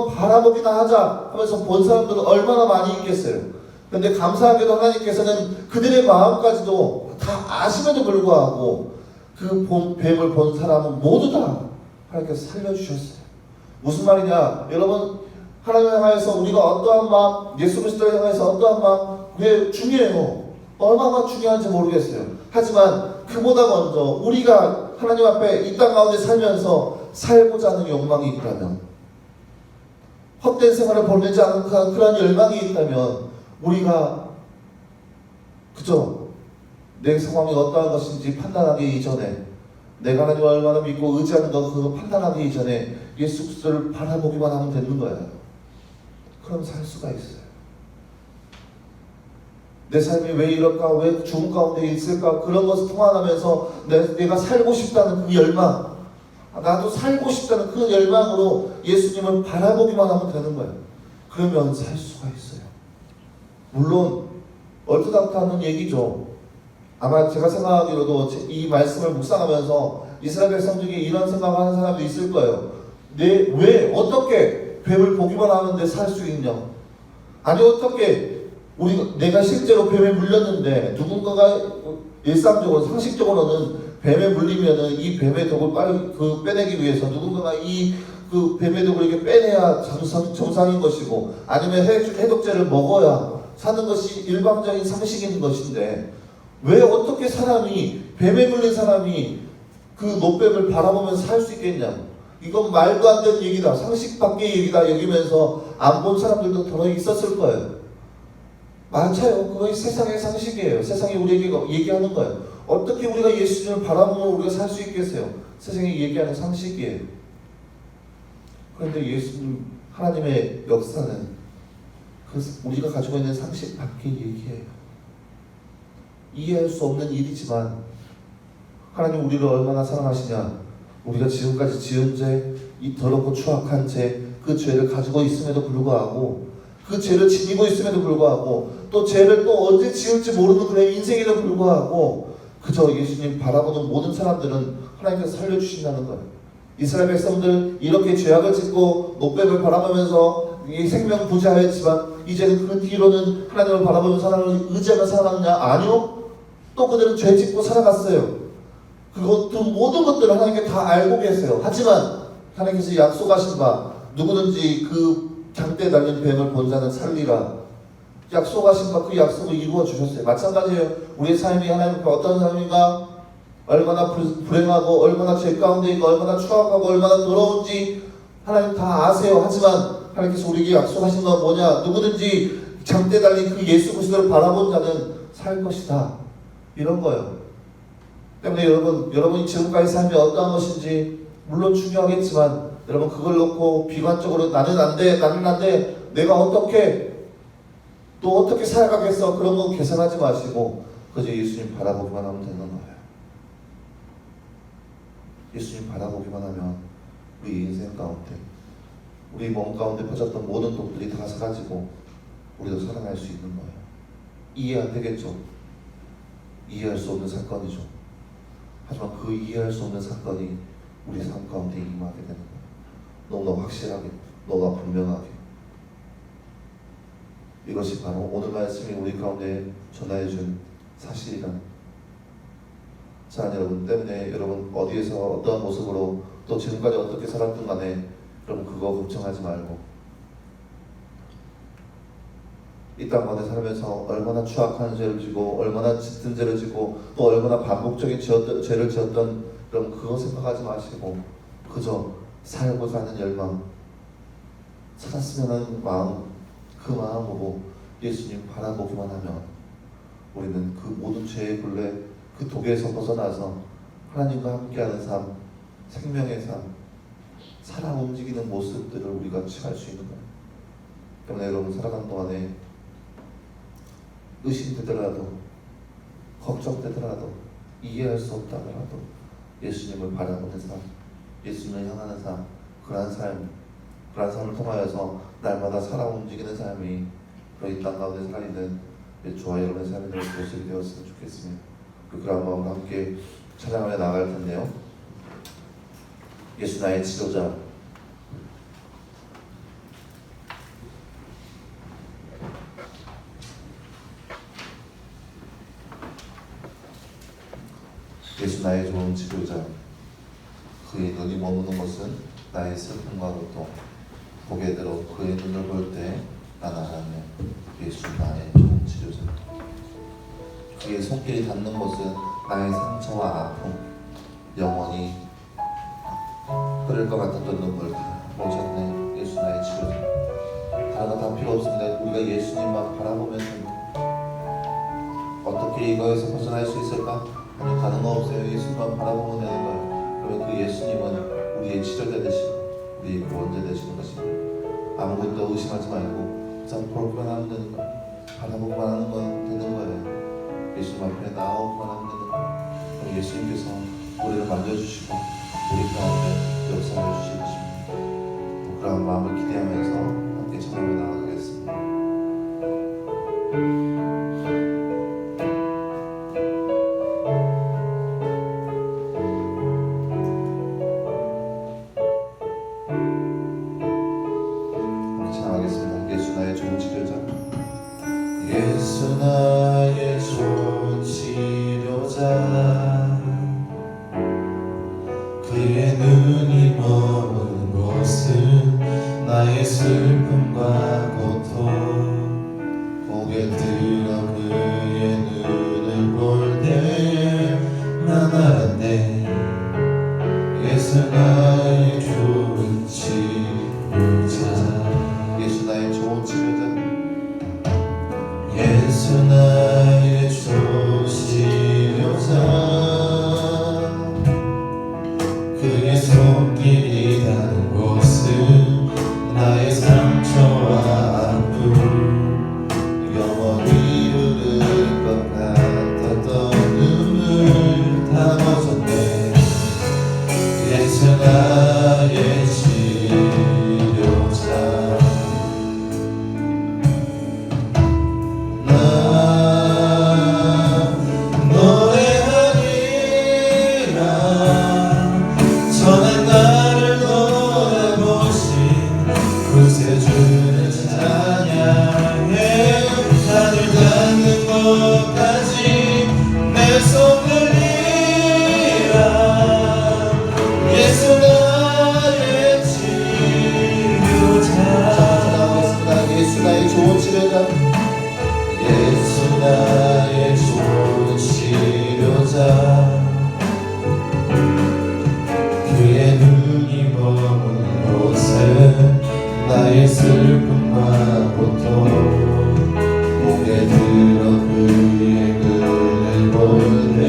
[SPEAKER 4] 바라보기나 하자 하면서 본 사람들은 얼마나 많이 있겠어요. 그런데 감사하게도 하나님께서는 그들의 마음까지도 다 아심에도 불구하고 그 뱀을 본 사람은 모두 다 하나님께서 살려주셨어요. 무슨 말이냐, 여러분, 하나님을 향해서 우리가 어떠한 마음, 예수 그리스도를 향해서 어떠한 마음, 그게 중요해요. 얼마나 중요한지 모르겠어요. 하지만 그보다 먼저 우리가 하나님 앞에 이 땅 가운데 살면서 살고자 하는 욕망이 있다면, 헛된 생활을 보내지 않은 그런 열망이 있다면, 우리가 그죠? 내 상황이 어떠한 것인지 판단하기 이전에, 내가 하나님을 얼마나 믿고 의지하는 것, 그거 판단하기 이전에 예수 그리스도를 바라보기만 하면 되는 거예요. 그럼 살 수가 있어요. 내 삶이 왜 이럴까, 왜 죽음 가운데 있을까, 그런 것을 통화하면서 내가 살고 싶다는 그 열망, 나도 살고 싶다는 그 열망으로 예수님을 바라보기만 하면 되는 거예요. 그러면 살 수가 있어요. 물론 얼토당토하는 얘기죠. 아마 제가 생각하기로도 이 말씀을 묵상하면서 이스라엘 백성 중에 이런 생각을 하는 사람도 있을 거예요. 왜 어떻게 뱀을 보기만 하는데 살 수 있냐? 아니 어떻게 내가 실제로 뱀에 물렸는데, 누군가가 일상적으로 상식적으로는 뱀에 물리면은 이 뱀의 독을 빨리 빼내기 위해서 누군가가 그 뱀의 독을 이렇게 빼내야 정상인 것이고, 아니면 해독제를 먹어야 사는 것이 일반적인 상식인 것인데, 왜 어떻게 뱀에 물린 사람이 그 노뱀을 바라보면서 살 수 있겠냐? 이건 말도 안 되는 얘기다, 상식 밖의 얘기다 여기면서 안 본 사람들도 더러 있었을 거예요. 맞아요. 그것이 세상의 상식이에요. 세상이 우리에게 얘기하는 거예요. 어떻게 우리가 예수님을 바라보면 우리가 살 수 있겠어요? 세상이 얘기하는 상식이에요. 그런데 예수님, 하나님의 역사는 우리가 가지고 있는 상식 밖의 얘기예요. 이해할 수 없는 일이지만 하나님 우리를 얼마나 사랑하시냐, 우리가 지금까지 지은 죄, 이 더럽고 추악한 죄, 그 죄를 가지고 있음에도 불구하고, 그 죄를 지니고 있음에도 불구하고, 또 죄를 또 언제 지을지 모르는 그런 인생에도 불구하고 그저 예수님 바라보는 모든 사람들은 하나님께서 살려주신다는 거예요. 이스라엘 백성들 이렇게 죄악을 짓고 노뱀을 바라보면서 이 생명 부지하였지만, 이제는 그 뒤로는 하나님을 바라보는 사람을 의지하며 살아갔냐? 아니요. 또 그들은 죄 짓고 살아갔어요. 그것도 모든 것들을 하나님께 다 알고 계세요. 하지만 하나님께서 약속하신 바, 누구든지 그 장대에 달린 뱀을 본 자는 살리라, 약속하신 바 그 약속을 이루어 주셨어요. 마찬가지예요. 우리의 삶이 하나님 앞에 어떤 삶인가, 얼마나 불행하고 얼마나 죄 가운데 있고 얼마나 추악하고 얼마나 더러운지 하나님 다 아세요. 하지만 하나님께서 우리에게 약속하신 건 뭐냐? 누구든지 장대에 달린 그 예수 그리스도를 바라본 자는 살 것이다, 이런 거예요. 때문에 여러분이 지금까지 삶이 어떠한 것인지 물론 중요하겠지만, 여러분 그걸 놓고 비관적으로 나는 안 돼, 나는 안 돼, 내가 어떻게 또 어떻게 살아가겠어, 그런 거 계산하지 마시고 그저 예수님 바라보기만 하면 되는 거예요. 예수님 바라보기만 하면 우리 인생 가운데, 우리 몸 가운데 퍼졌던 모든 독들이 다 사라지고 우리도 살아날 수 있는 거예요. 이해 안 되겠죠? 이해할 수 없는 사건이죠. 하지만 그 이해할 수 없는 사건이 우리 삶 가운데 임하게 되는 거예요. 너무나 확실하게, 너무나 분명하게. 이것이 바로 오늘 말씀이 우리 가운데 전하여준 사실이란. 자, 여러분 때문에 여러분 어디에서 어떠한 모습으로 또 지금까지 어떻게 살았든 간에 여러분 그거 걱정하지 말고, 이 땅 가운데 살면서 얼마나 추악한 죄를 지고 얼마나 짙은 죄를 지고 또 얼마나 반복적인 죄를 지었던, 그럼 그거 생각하지 마시고 그저 살고자 하는 열망, 찾았으면 하는 마음, 그 마음으로 예수님 바라보기만 하면 우리는 그 모든 죄의 굴레, 그 독에서 벗어나서 하나님과 함께하는 삶, 생명의 삶, 살아 움직이는 모습들을 우리가 취할 수 있는 거예요. 때문에 여러분 살아가는 동안에 의심되더라도, 걱정되더라도, 이해할 수 없다더라도 예수님을 바라보는 삶, 예수님을 향하는 삶, 그러한 삶을 통하여서 날마다 살아 움직이는 삶이 이 땅 가운데 살아있는 저와 여러분의 삶의 모습이 되었으면 좋겠습니다. 그런 마음과 함께 찬양하며 나아갈 텐데요. 예수 나의 치료자. 예수 나의 좋은 치료자. 그의 눈이 머무는 곳은 나의 슬픔과 고통. 고개 들어 그의 눈을 볼 때 난 알았네. 예수 나의 좋은 치료자. 그의 손길이 닿는 곳은 나의 상처와 아픔, 영원히 흐를 것 같았던 눈물 다 멈췄네. 예수 나의 치료자. 다른 거 다 필요 없습니다. 우리가 예수님만 바라보면 됩니다. 어떻게 이거에서 벗어날 수 있을까? 아니, 다른 거 없어요. 예수님만 바라보면 되는 거예요. 그러면 그 예수님은 우리의 치료자 되시고 우리의 구원자 되시는 것입니다. 아무것도 의심하지 말고 그냥 보기만 하면 되는 거예요. 바라보기만 하는 건 되는 거예요. 예수님 앞에 나오기만 하면 되는 거예요. 그럼 예수님께서 우리를 만져주시고 우리 가운데 역사를 주실 것입니다. 그런 마음을 기대하면서 함께 찬양해 나아가겠습니다. 예수 나의 좋은 치료자. 그의 눈이 머무는 곳은 나의 슬픔과 고통. 고개 들어 그의 눈을 볼 때 난 알았네. 예수 나의 좋은 치료자. 예수 나의 좋은 치료자. 예수 나의 좋은 치료자. 그의 손길이 닿는 곳은 나의 상처와 아픔. 영원히 흐를 것 같았던 눈물 다 멈췄네. 예수 나의 치료자. 구세주를 찬양해. 하늘 닿는 곳까지 내 손 들리라. 예수 나의 치료자. 예수 나의 좋은 치료자. 예수 나의 좋은 치료자. 그의 눈이 머무는 곳에 나의 슬픔과 고통. 고개 들어 그의 눈을 볼 때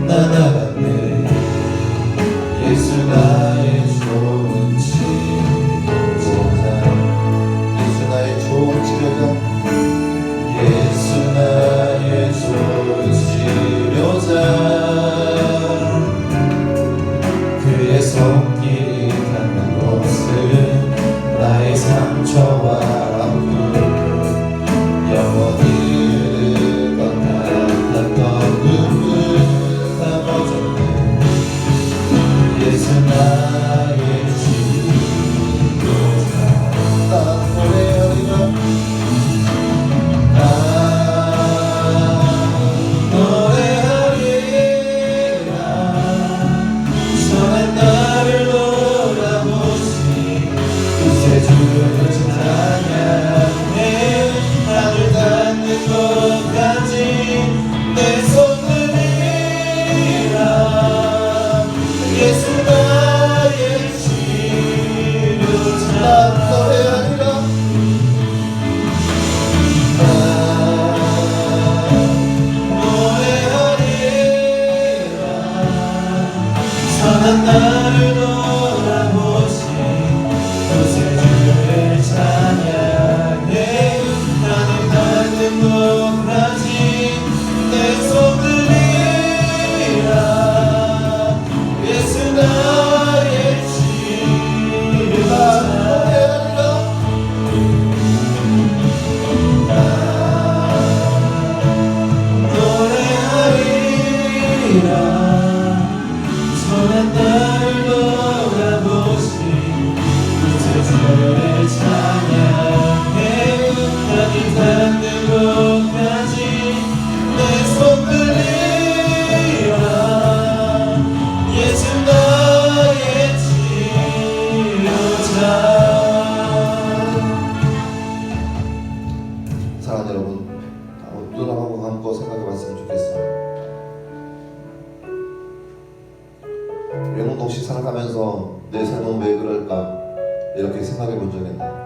[SPEAKER 4] 난 알았네. 예수 나의 좋은
[SPEAKER 2] 천한 나를 돌아보신 구세주를 찬양해 나는 닿는 목까지 내 손들이라 예수 나의 치료자 노래하리라 천한 나를 돌아보신 구세주를 찬양해 나는 닿는 곳까지 내 손들이라 예수 나의 치료자.
[SPEAKER 4] 사랑하는 여러분, 눈하고 감고 생각해봤으면 좋겠어요. 영혼도 없이 살아가면서 내 삶은 왜 그럴까 이렇게 생각해본 적 있나요?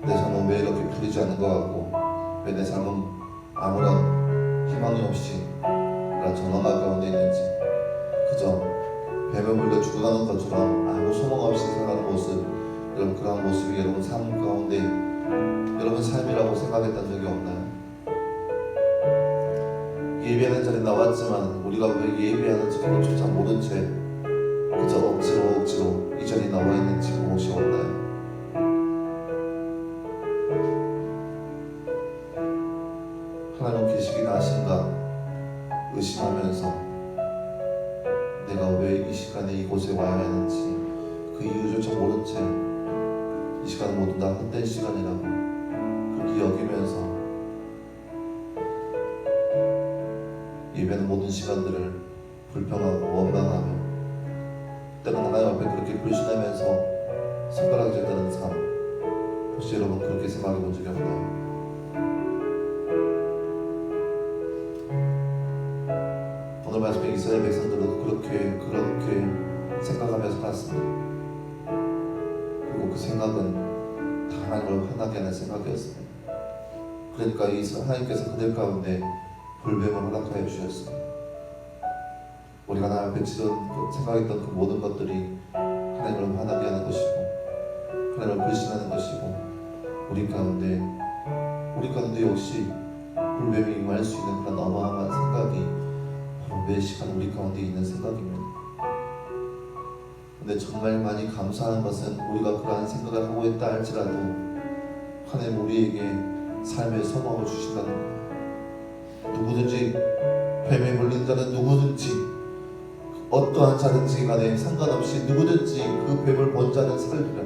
[SPEAKER 4] 내 삶은 왜 이렇게 풀리지 않는 것 같고 왜 내 삶은 아무런 희망이 없이 그런 전원가 가운데 있는지 그저 뱀에 물려 죽어가는 것처럼 아무 소망 없이 살아가는 모습, 여러분 그러한 모습이 여러분 삶 가운데 여러분 삶이라고 생각했던 적이 없나요? 예배하는 자리에 나왔지만 우리가 왜 예배하는지 그것조차 모른 채 그저 억지로 이 자리에 나와 있는지 무엇이 없나요? 하나님 계시긴 하신가 의심하면서 내가 왜 이 시간에 이곳에 와야 하는지 그 이유조차 모른 채 이 시간은 모두 다 헛된 시간이라고 그렇게 여기면서 예배는 모든 시간들을 불평하고 원망하며 때로는 하나님 앞에 그렇게 불신하면서 손가락질 뜨는 삶 혹시 여러분 그렇게 생각해 본 적이 없나요? 오늘 말씀에 이스라엘 백성들은 그렇게 생각하면서 살았습니다. 그리고 그 생각은 다 하나님을 화나게 하는 생각이었습니다. 그러니까 하나님께서 그들 가운데 불뱀을 허락하여 주셨습니다. 우리가 하나님 앞에 생각했던 그 모든 것들이 하나님을 화나게 하는 것이고 하나님을 불신하는 것이고 우리 가운데 역시 불뱀이 임할 수 있는 그런 어마어마한 생각이 바로 매 시간 우리 가운데 있는 생각입니다. 근데 정말 많이 감사한 것은 우리가 그러한 생각을 하고 있다 할지라도 하나님 우리에게 삶의 소망을 주신다는 거예요. 누구든지 뱀에 물린 자는 누구든지 어떠한 자든지 간에 상관없이 누구든지 그 뱀을 본 자는 살리라.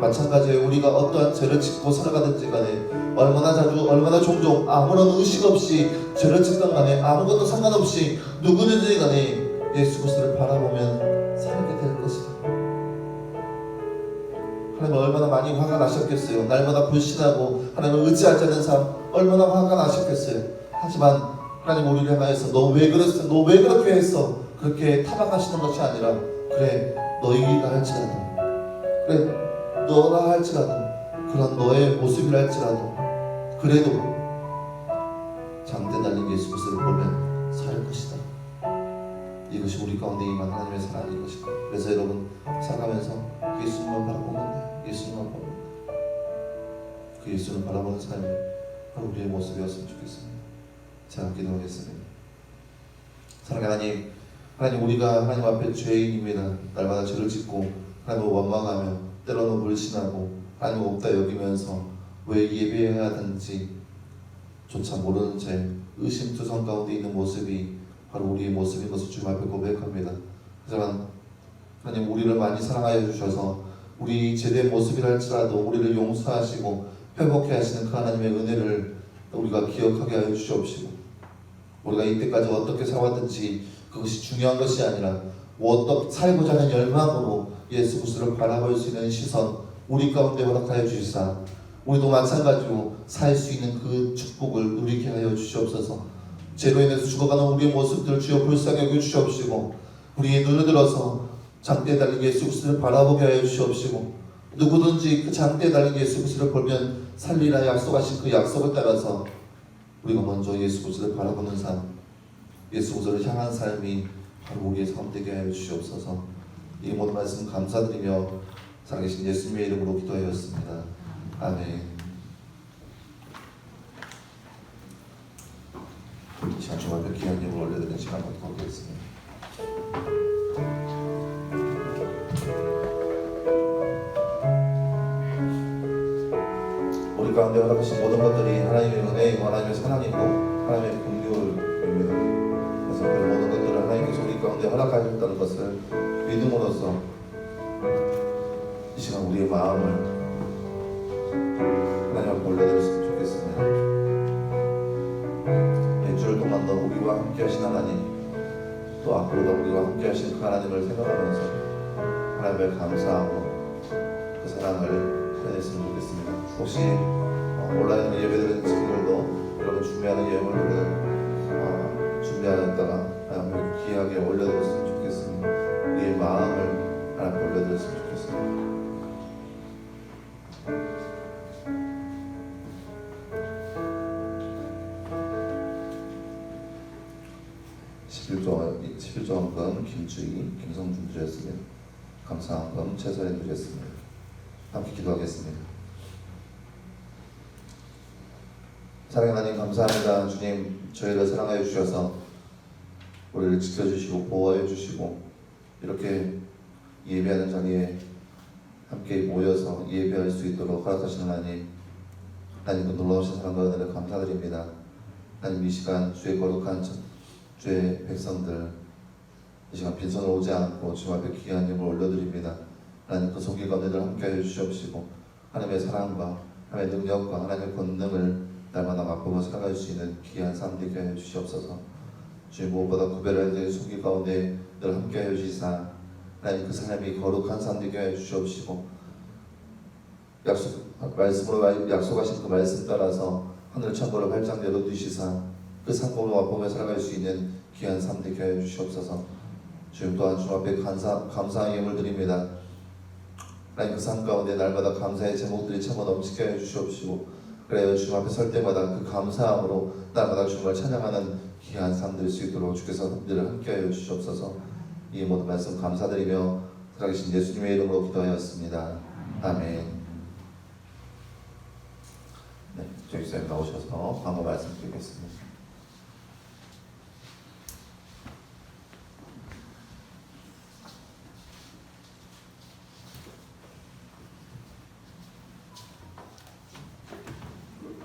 [SPEAKER 4] 마찬가지에 우리가 어떠한 죄를 짓고 살아가든지 간에 얼마나 자주 얼마나 종종 아무런 의식 없이 죄를 짓던 간에 아무것도 상관없이 누구든지 간에 예수 그리스도를 바라보면 살게 될 것이다. 하나님 얼마나 많이 화가 나셨겠어요. 날마다 불신하고 하나님을 의지하지 않는 삶 얼마나 화가 나셨겠어요. 하지만 하나님 우리를 향하여서 너 왜 그랬어? 너 왜 그렇게 했어? 그렇게 타박하시는 것이 아니라 그래 너희가 할지라도 그래 너가 할지라도 그런 너의 모습이라 할지라도 그래도 장대 달린 예수 그리스도를 보면 살 것이다. 이것이 우리 가운데 임한 하나님의 사랑인 것이다. 그래서 여러분 살아가면서 예수님만 바라보면 돼. 예수님만 바라보면 돼. 그 예수를 바라보는 삶이 바로 우리의 모습이었으면 좋겠습니다. 제가 기도하겠습니다. 사랑하는 하나님 우리가 하나님 앞에 죄인입니다. 날마다 죄를 짓고 하나님을 원망하며 때로는 불신하고 하나님을 없다 여기면서 왜 예배해야 하는지 조차 모르는 채 의심투성 가운데 있는 모습이 바로 우리의 모습인 것을 주님 앞에 고백합니다. 하지만 하나님 우리를 많이 사랑하여 주셔서 우리 제대의 모습이라 할지라도 우리를 용서하시고 회복해 하시는 그 하나님의 은혜를 우리가 기억하게 하여 주시옵시고 우리가 이때까지 어떻게 살았든지 그것이 중요한 것이 아니라 어떻게 살고자 하는 열망으로 예수 그리스도를 바라볼 수 있는 시선 우리 가운데 허락하여 주시사 우리도 마찬가지로 살 수 있는 그 축복을 누리게 하여 주시옵소서. 죄로 인해서 죽어가는 우리의 모습들 주여 불쌍히 여겨 주시옵시고 우리의 눈을 들어서 장대에 달린 예수 그리스도를 바라보게 하여 주시옵시고 누구든지 그 장대에 달린 예수 그리스도를 보면 살리라 약속하신 그 약속을 따라서 우리가 먼저 예수 그리스도를 바라보는 삶 예수 보좌를 향한 삶이 바로 우리의 삶 되게 하여 주시옵소서. 이 모든 말씀 감사드리며 살아계신 예수님의 이름으로 기도하였습니다. 아멘. 이 시간 주말 귀한 예물 올려드리는 시간 갖도록 하겠습니다. 우리 가운데 허락하신 모든 것들이 하나님의 은혜이고 하나님의 사랑이고 하나님의 긍휼입니다. 그래서 그 모든 것들을 하나님께서 우리 가운데 허락하셨다는 것을 믿음으로써 이 시간 우리의 마음을 하나님 앞에 올려드렸으면 좋겠습니다. 일주일 동안 더 우리와 함께 하신 하나님, 또 앞으로도 우리와 함께 하신 그 하나님을 생각하면서 하나님을 감사하고 그 사랑을 해냈으면 좋겠습니다. 혹시 온라인으로 예배드리는 친구들도 여러분 준비하는 예물들을 준비하였다가 하나님을 귀하게 올려드렸으면 좋겠습니다. 우리의 마음을 하나님께 올려드렸으면 좋겠습니다. 십일조헌금 김주희, 김성준 드렸습니다. 감사헌금 최서연 드렸습니다. 함께 기도하겠습니다. 사랑의 하나님 감사합니다. 주님, 저희를 사랑하여 주셔서 우리를 지켜주시고 보호해 주시고 이렇게 예배하는 자리에 함께 모여서 예배할 수 있도록 허락하신 하나님, 하나님 그 놀라우신 사랑과 은혜를 감사드립니다. 하나님 이 시간 주의 거룩한 주의 백성들 이 시간 빈손으로 오지 않고 주님 앞에 귀한 힘을 올려드립니다. 하나님 그 손길 가운데들 함께하여 주시옵시고 하나님의 사랑과 하나님의 능력과 하나님의 권능을 날마다 맛보며 살아갈 수 있는 귀한 삶 되게 하여 주시옵소서. 주님 무엇보다 구별해야 될 손길 가운데 늘 함께하여 주시사 하나님 그 삶이 거룩한 삶 되게 하여 주시옵시고 말씀으로 약속하신 그 말씀 따라서 하늘 천국을 활짝 열어두시사 그 상공을 맛보며 살아갈 수 있는 귀한 삶 되게 하여 주시옵소서. 주님 또한 주 앞에 감사의 예물 드립니다. 하나님 그 삶 가운데 날마다 감사의 제목들이 참아 넘치게 하여 주시옵시고 그래야 주님 앞에 설 때마다 그 감사함으로 날마다 주님을 찬양하는 귀한 삶 될 수 있도록 주께서 늘 함께 하여 주시옵소서. 이 모든 말씀 감사드리며 살아계신 예수님의 이름으로 기도하였습니다. 아멘. 네, 저기 쌤 나오셔서 광고 말씀드리겠습니다.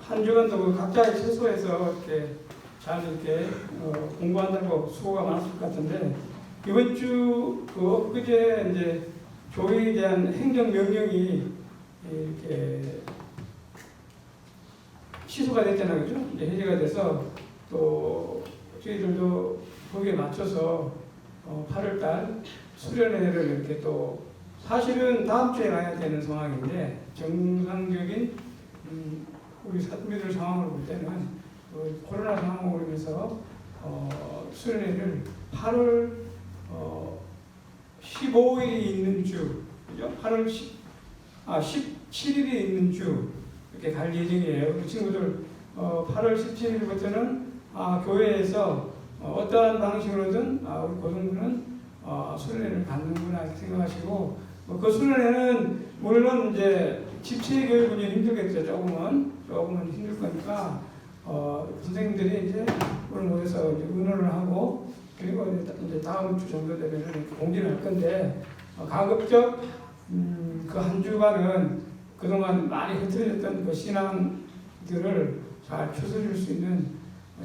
[SPEAKER 5] 한 주간도 그 각자의 처소에서 이렇게 잘 이렇게 공부한다고 수고가 많았을 것 같은데 이번 주 엊그제 이제 교회에 대한 행정 명령이 이렇게 취소가 됐잖아요, 그죠? 이제 해제가 돼서 또 저희들도 거기에 맞춰서 8월달 수련회를 이렇게 또 사실은 다음 주에 가야 되는 상황인데 정상적인 우리 우리들 상황을 볼 때는 코로나 상황으로 인해서 수련회를 8월 15일이 있는 주, 그죠? 8월 17일이 있는 주 이렇게 갈 예정이에요. 우리 친구들 8월 17일부터는 교회에서 어떠한 방식으로든 우리 고등부는 수련회를 갖는구나 생각하시고 그 수련회는 물론 이제 집체 교육은 힘들겠죠. 조금은 힘들 거니까 선생님들이 이제 오늘 모여서 이제 의논을 하고 그리고 이제 다음 주 정도 되면 공지를 할 건데 가급적 그 한 주간은 그동안 많이 흐트러졌던 그 신앙들을 잘 추스릴 수 있는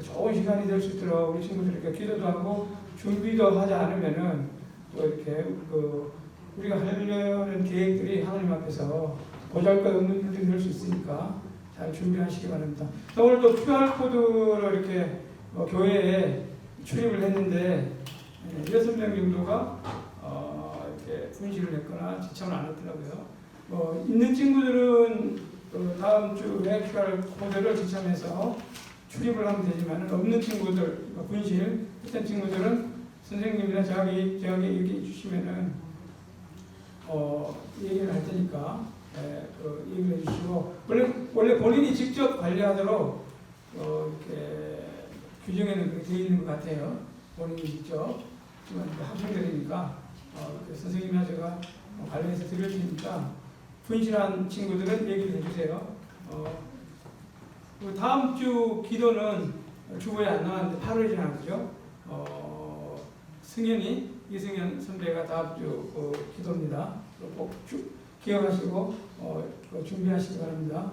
[SPEAKER 5] 좋은 시간이 될 수 있도록 우리 친구들에게 기도도 하고 준비도 하지 않으면은 또 이렇게 우리가 하려는 계획들이 하나님 앞에서 보잘것없는 일들이 될 수 있으니까 잘 준비하시기 바랍니다. 오늘 또 QR코드로 이렇게 교회에 출입을 했는데 6명 정도가 이렇게 분실을 했거나 지참을 안 했더라고요. 있는 친구들은 다음 주에 QR코드를 지참해서 출입을 하면 되지만 없는 친구들, 분실 했던 친구들은 선생님이나 저에게 얘기해 주시면은 얘기를 할 테니까 얘기를 해주시고 원래 본인이 직접 관리하도록 이렇게 규정에는 그렇게 되어 있는 것 같아요. 본인이 직접. 하지만 학생들이니까 그 선생님이나 제가 관련해서 드릴 테니까 분실한 친구들은 얘기를 해주세요. 그 다음 주 기도는 주보에 안 나왔는데 8월 지나죠. 승현이 이승현 선배가 다음 주 기도입니다. 꼭 기억하시고 준비하시기 바랍니다.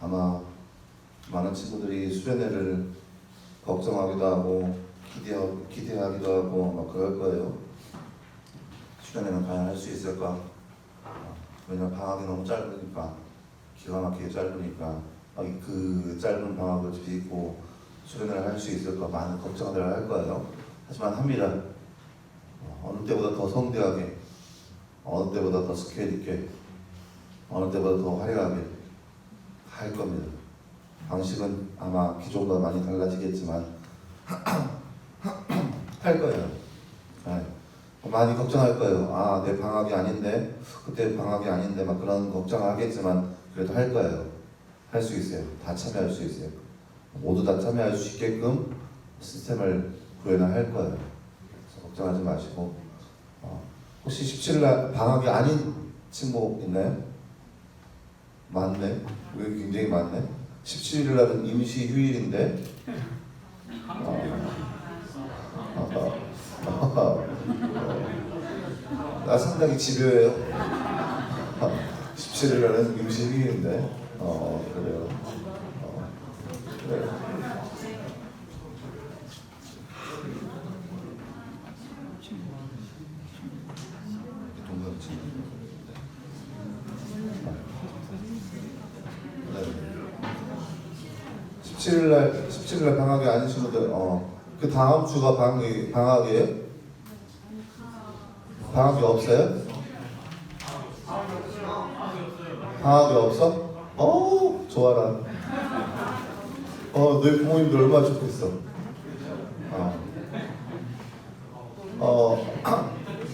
[SPEAKER 4] 아마 많은 친구들이 수련회를 걱정하기도 하고 기대하기도 하고 막 그럴 거예요. 수련회는 과연 할 수 있을까? 왜냐면 방학이 너무 짧으니까, 기가 막히게 짧으니까 그 짧은 방학을 비고 수련회를 할 수 있을까 많은 걱정을 할 거예요. 하지만 합니다. 어느 때보다 더 성대하게, 어느 때보다 더 스케일 있게, 어느 때보다 더 화려하게 할 겁니다. 방식은 아마 기존과 많이 달라지겠지만 할 거예요. 네. 많이 걱정할 거예요. 아, 내 방학이 아닌데, 그때 방학이 아닌데 막 그런 걱정을 하겠지만 그래도 할 거예요. 할 수 있어요. 다 참여할 수 있어요. 모두 다 참여할 수 있게끔 시스템을 구현할 거예요. 그래서 걱정하지 마시고, 혹시 17일 방학이 아닌 친구 있나요? 많네. 왜 굉장히 많네. 17일 날은 임시 휴일인데. 나 상당히 집요해요. 17일 날은 임시 휴일인데. 그래요. 그래. 동생 친구. 네. 17일 날 방학이 아닌 친구들, 그 다음 주가 방학이에요? 방학이 없어요? 방학이 없어? 좋아라. 너희 부모님들 얼마나 좋겠어.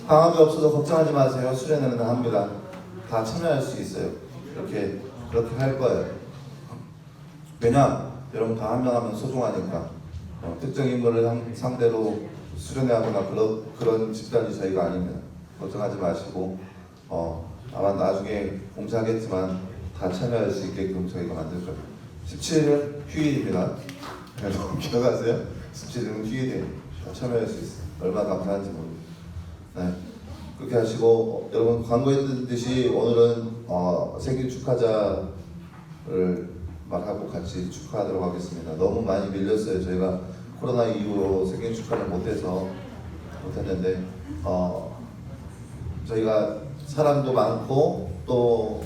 [SPEAKER 4] 방학이 없어서 걱정하지 마세요. 수련회는 합니다. 다 참여할 수 있어요. 그렇게 할 거예요. 왜냐? 여러분 다 한 명 하면 소중하니까. 특정 인물을 상대로 수련회하거나 그런 집단이 저희가 아닙니다. 걱정하지 마시고, 아마 나중에 봉사하겠지만 다 참여할 수 있게끔 저희가 만들 거예요. 17일은 휴일입니다. 여러분 기억하세요? 17일은 휴일이에요. 다 참여할 수 있어요. 얼마나 감사한지 모릅니다. 네. 그렇게 하시고, 여러분 광고했던 듯이 오늘은 생일 축하자를 말하고 같이 축하하도록 하겠습니다. 너무 많이 밀렸어요. 저희가 코로나 이후로 생일 축하를 못했는데 저희가 사람도 많고 또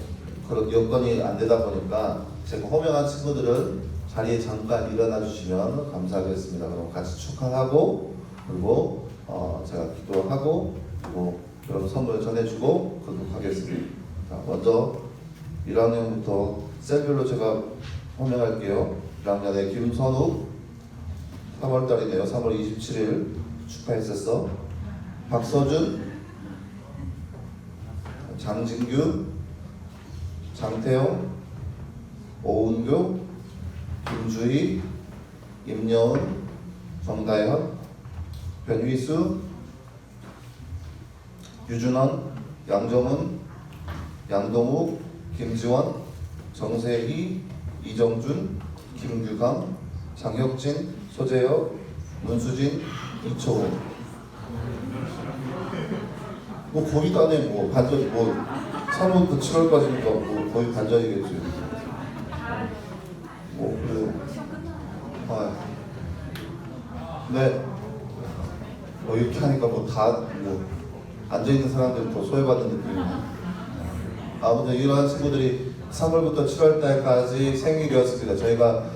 [SPEAKER 4] 그런 여건이 안 되다 보니까 제가 호명한 친구들은 자리에 잠깐 일어나 주시면 감사하겠습니다. 그럼 같이 축하하고 그리고 제가 기도하고 그리고 여러분 선물 전해주고 그렇게 하겠습니다. 자, 먼저 1학년부터 셀별로 제가 호명할게요. 1학년의 김선욱 3월달이네요. 3월 27일 축하했었어. 박서준, 장진규, 장태영, 오은교, 김주희, 임여은, 정다현, 변휘수, 유준원, 양정은, 양동욱, 김지원, 정세희, 이정준, 김규강, 장혁진, 소재혁, 문수진, 이초훈. 뭐 거의 다네. 뭐 반전 3월부터 7월까지니까 거의 반전이겠지. 그래. 네. 이렇게 하니까 앉아 있는 사람들이 더 소외받는 느낌이에요. 아무튼 이러한 친구들이 3월부터 7월달까지 생일이었습니다. 저희가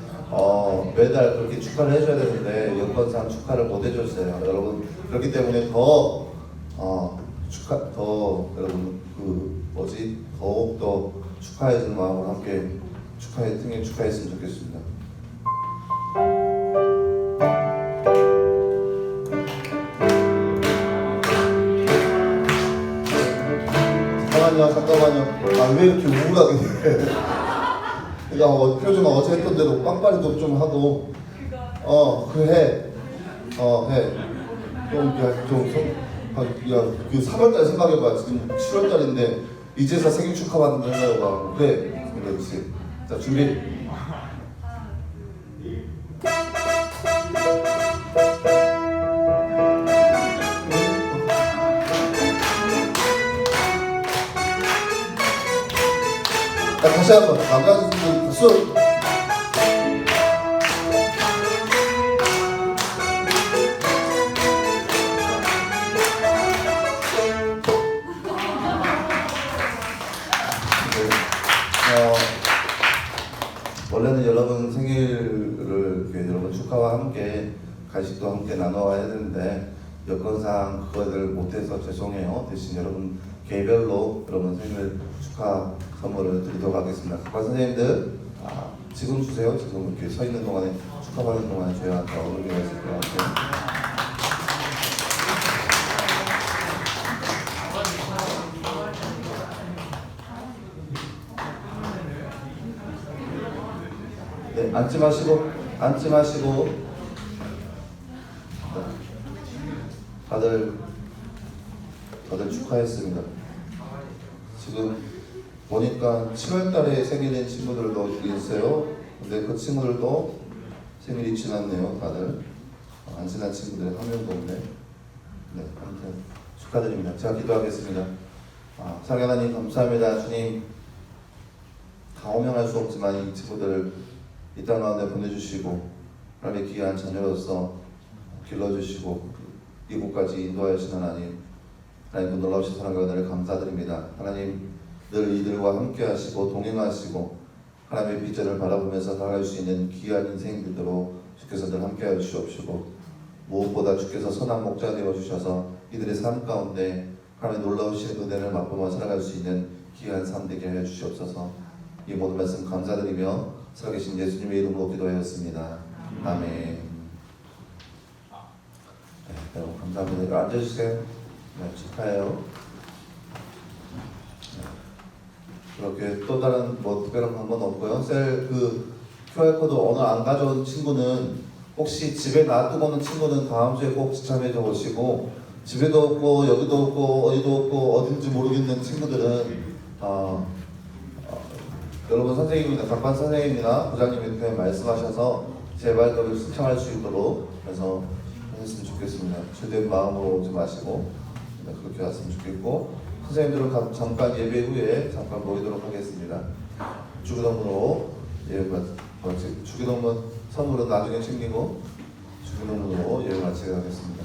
[SPEAKER 4] 매달 그렇게 축하를 해줘야 되는데 여건상 축하를 못 해줬어요. 여러분 그렇기 때문에 더 여러분 더욱 더 축하해주는 마음으로 함께 생일 축하했으면 좋겠습니다. 잠깐만요. 아, 왜 이렇게 우울하게 해? 그러니까 표정은 어제 했던 대로 빵빠리도 좀 하고 그래 해. 그 3월달 생각해봐. 지금 7월달인데 이제서 생일 축하받는 생각해봐. 그래 그렇지. 자 준비. 자, 다시 한번 남자분들 박수. 원래는 여러분 생일을 여러분 축하와 함께 간식도 함께 나눠야 되는데 여건상 그거를 못해서 죄송해요. 대신 여러분 개별로 여러분 생일 축하 선물을 드리도록 하겠습니다. 각반 선생님들 지금 주세요. 지금 이렇게 서 있는 동안에 축하받는 동안에 저희가 다 어울리가 있을 것 같아요. 네, 앉지 마시고 다들 축하했습니다. 지금 보니까 7월달에 생일인 친구들도 있어요. 근데 그 친구들도 생일이 지났네요. 다들 안 지난 친구들이 한 명도 없네. 네, 아무튼 축하드립니다. 제가 기도하겠습니다. 사랑하는 하나님 감사합니다. 주님, 다 호명할 수 없지만 이 친구들을 이 땅 가운데 보내주시고 하나님의 귀한 자녀로서 길러주시고 이곳까지 인도하시는 하나님, 하나님 그 놀라우신 사랑과 은혜를 감사드립니다. 하나님 늘 이들과 함께 하시고 동행하시고 하나님의 빗자를 바라보면서 살아갈 수 있는 귀한 인생들로 주께서 늘 함께 하시옵시고 무엇보다 주께서 선한 목자 되어 주셔서 이들의 삶 가운데 하나님의 놀라우신 은혜를 맛보며 살아갈 수 있는 귀한 삶 되게 하여 주시옵소서. 이 모든 말씀 감사드리며 살아계신 예수님의 이름으로 기도하였습니다. 아멘. 네, 여러분 감사합니다. 앉아주세요. 네, 축하해요. 그렇게 또 다른 특별한 방법은 없고요. 그 QR코드 오늘 안 가져온 친구는 혹시 집에 놔두고 오는 친구는 다음 주에 꼭 지참해줘 보시고, 집에도 없고 여기도 없고 어디도 없고 어딘지 모르겠는 친구들은 여러분 선생님이나 각반 선생님이나 부장님이 그냥 말씀하셔서 제발 그걸 신청할 수 있도록 해서 했으면 좋겠습니다. 주된 마음으로 오지 마시고 그렇게 왔으면 좋겠고, 선생님들은 잠깐 예배 후에 잠깐 모이도록 하겠습니다. 주기도문으로 주기도문 선물은 나중에 챙기고 주기도문으로 예배 마치게 하겠습니다.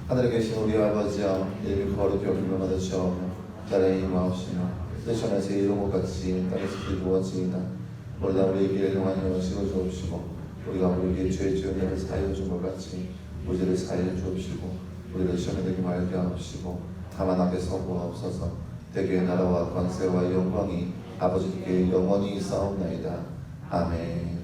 [SPEAKER 4] 하늘에 계신 우리 아버지여, 이름이 거룩히 여김을 받으시오며 나라의 임하옵시며 뜻이 하늘에서 이룬 것 같이 땅에서 이루어지이다. 우리가 우리에게 용한 영식을 주옵시고 우리가 우리에게 죄의 지은을 사하여 준 것 같이 우리 죄를 사하여 주옵시고 우리를 시험에 들게 말게 하옵시고 다만 악에서 구하옵소서. 대개의 나라와 권세와 영광이 아버지께 영원히 있사옵나이다. 아멘.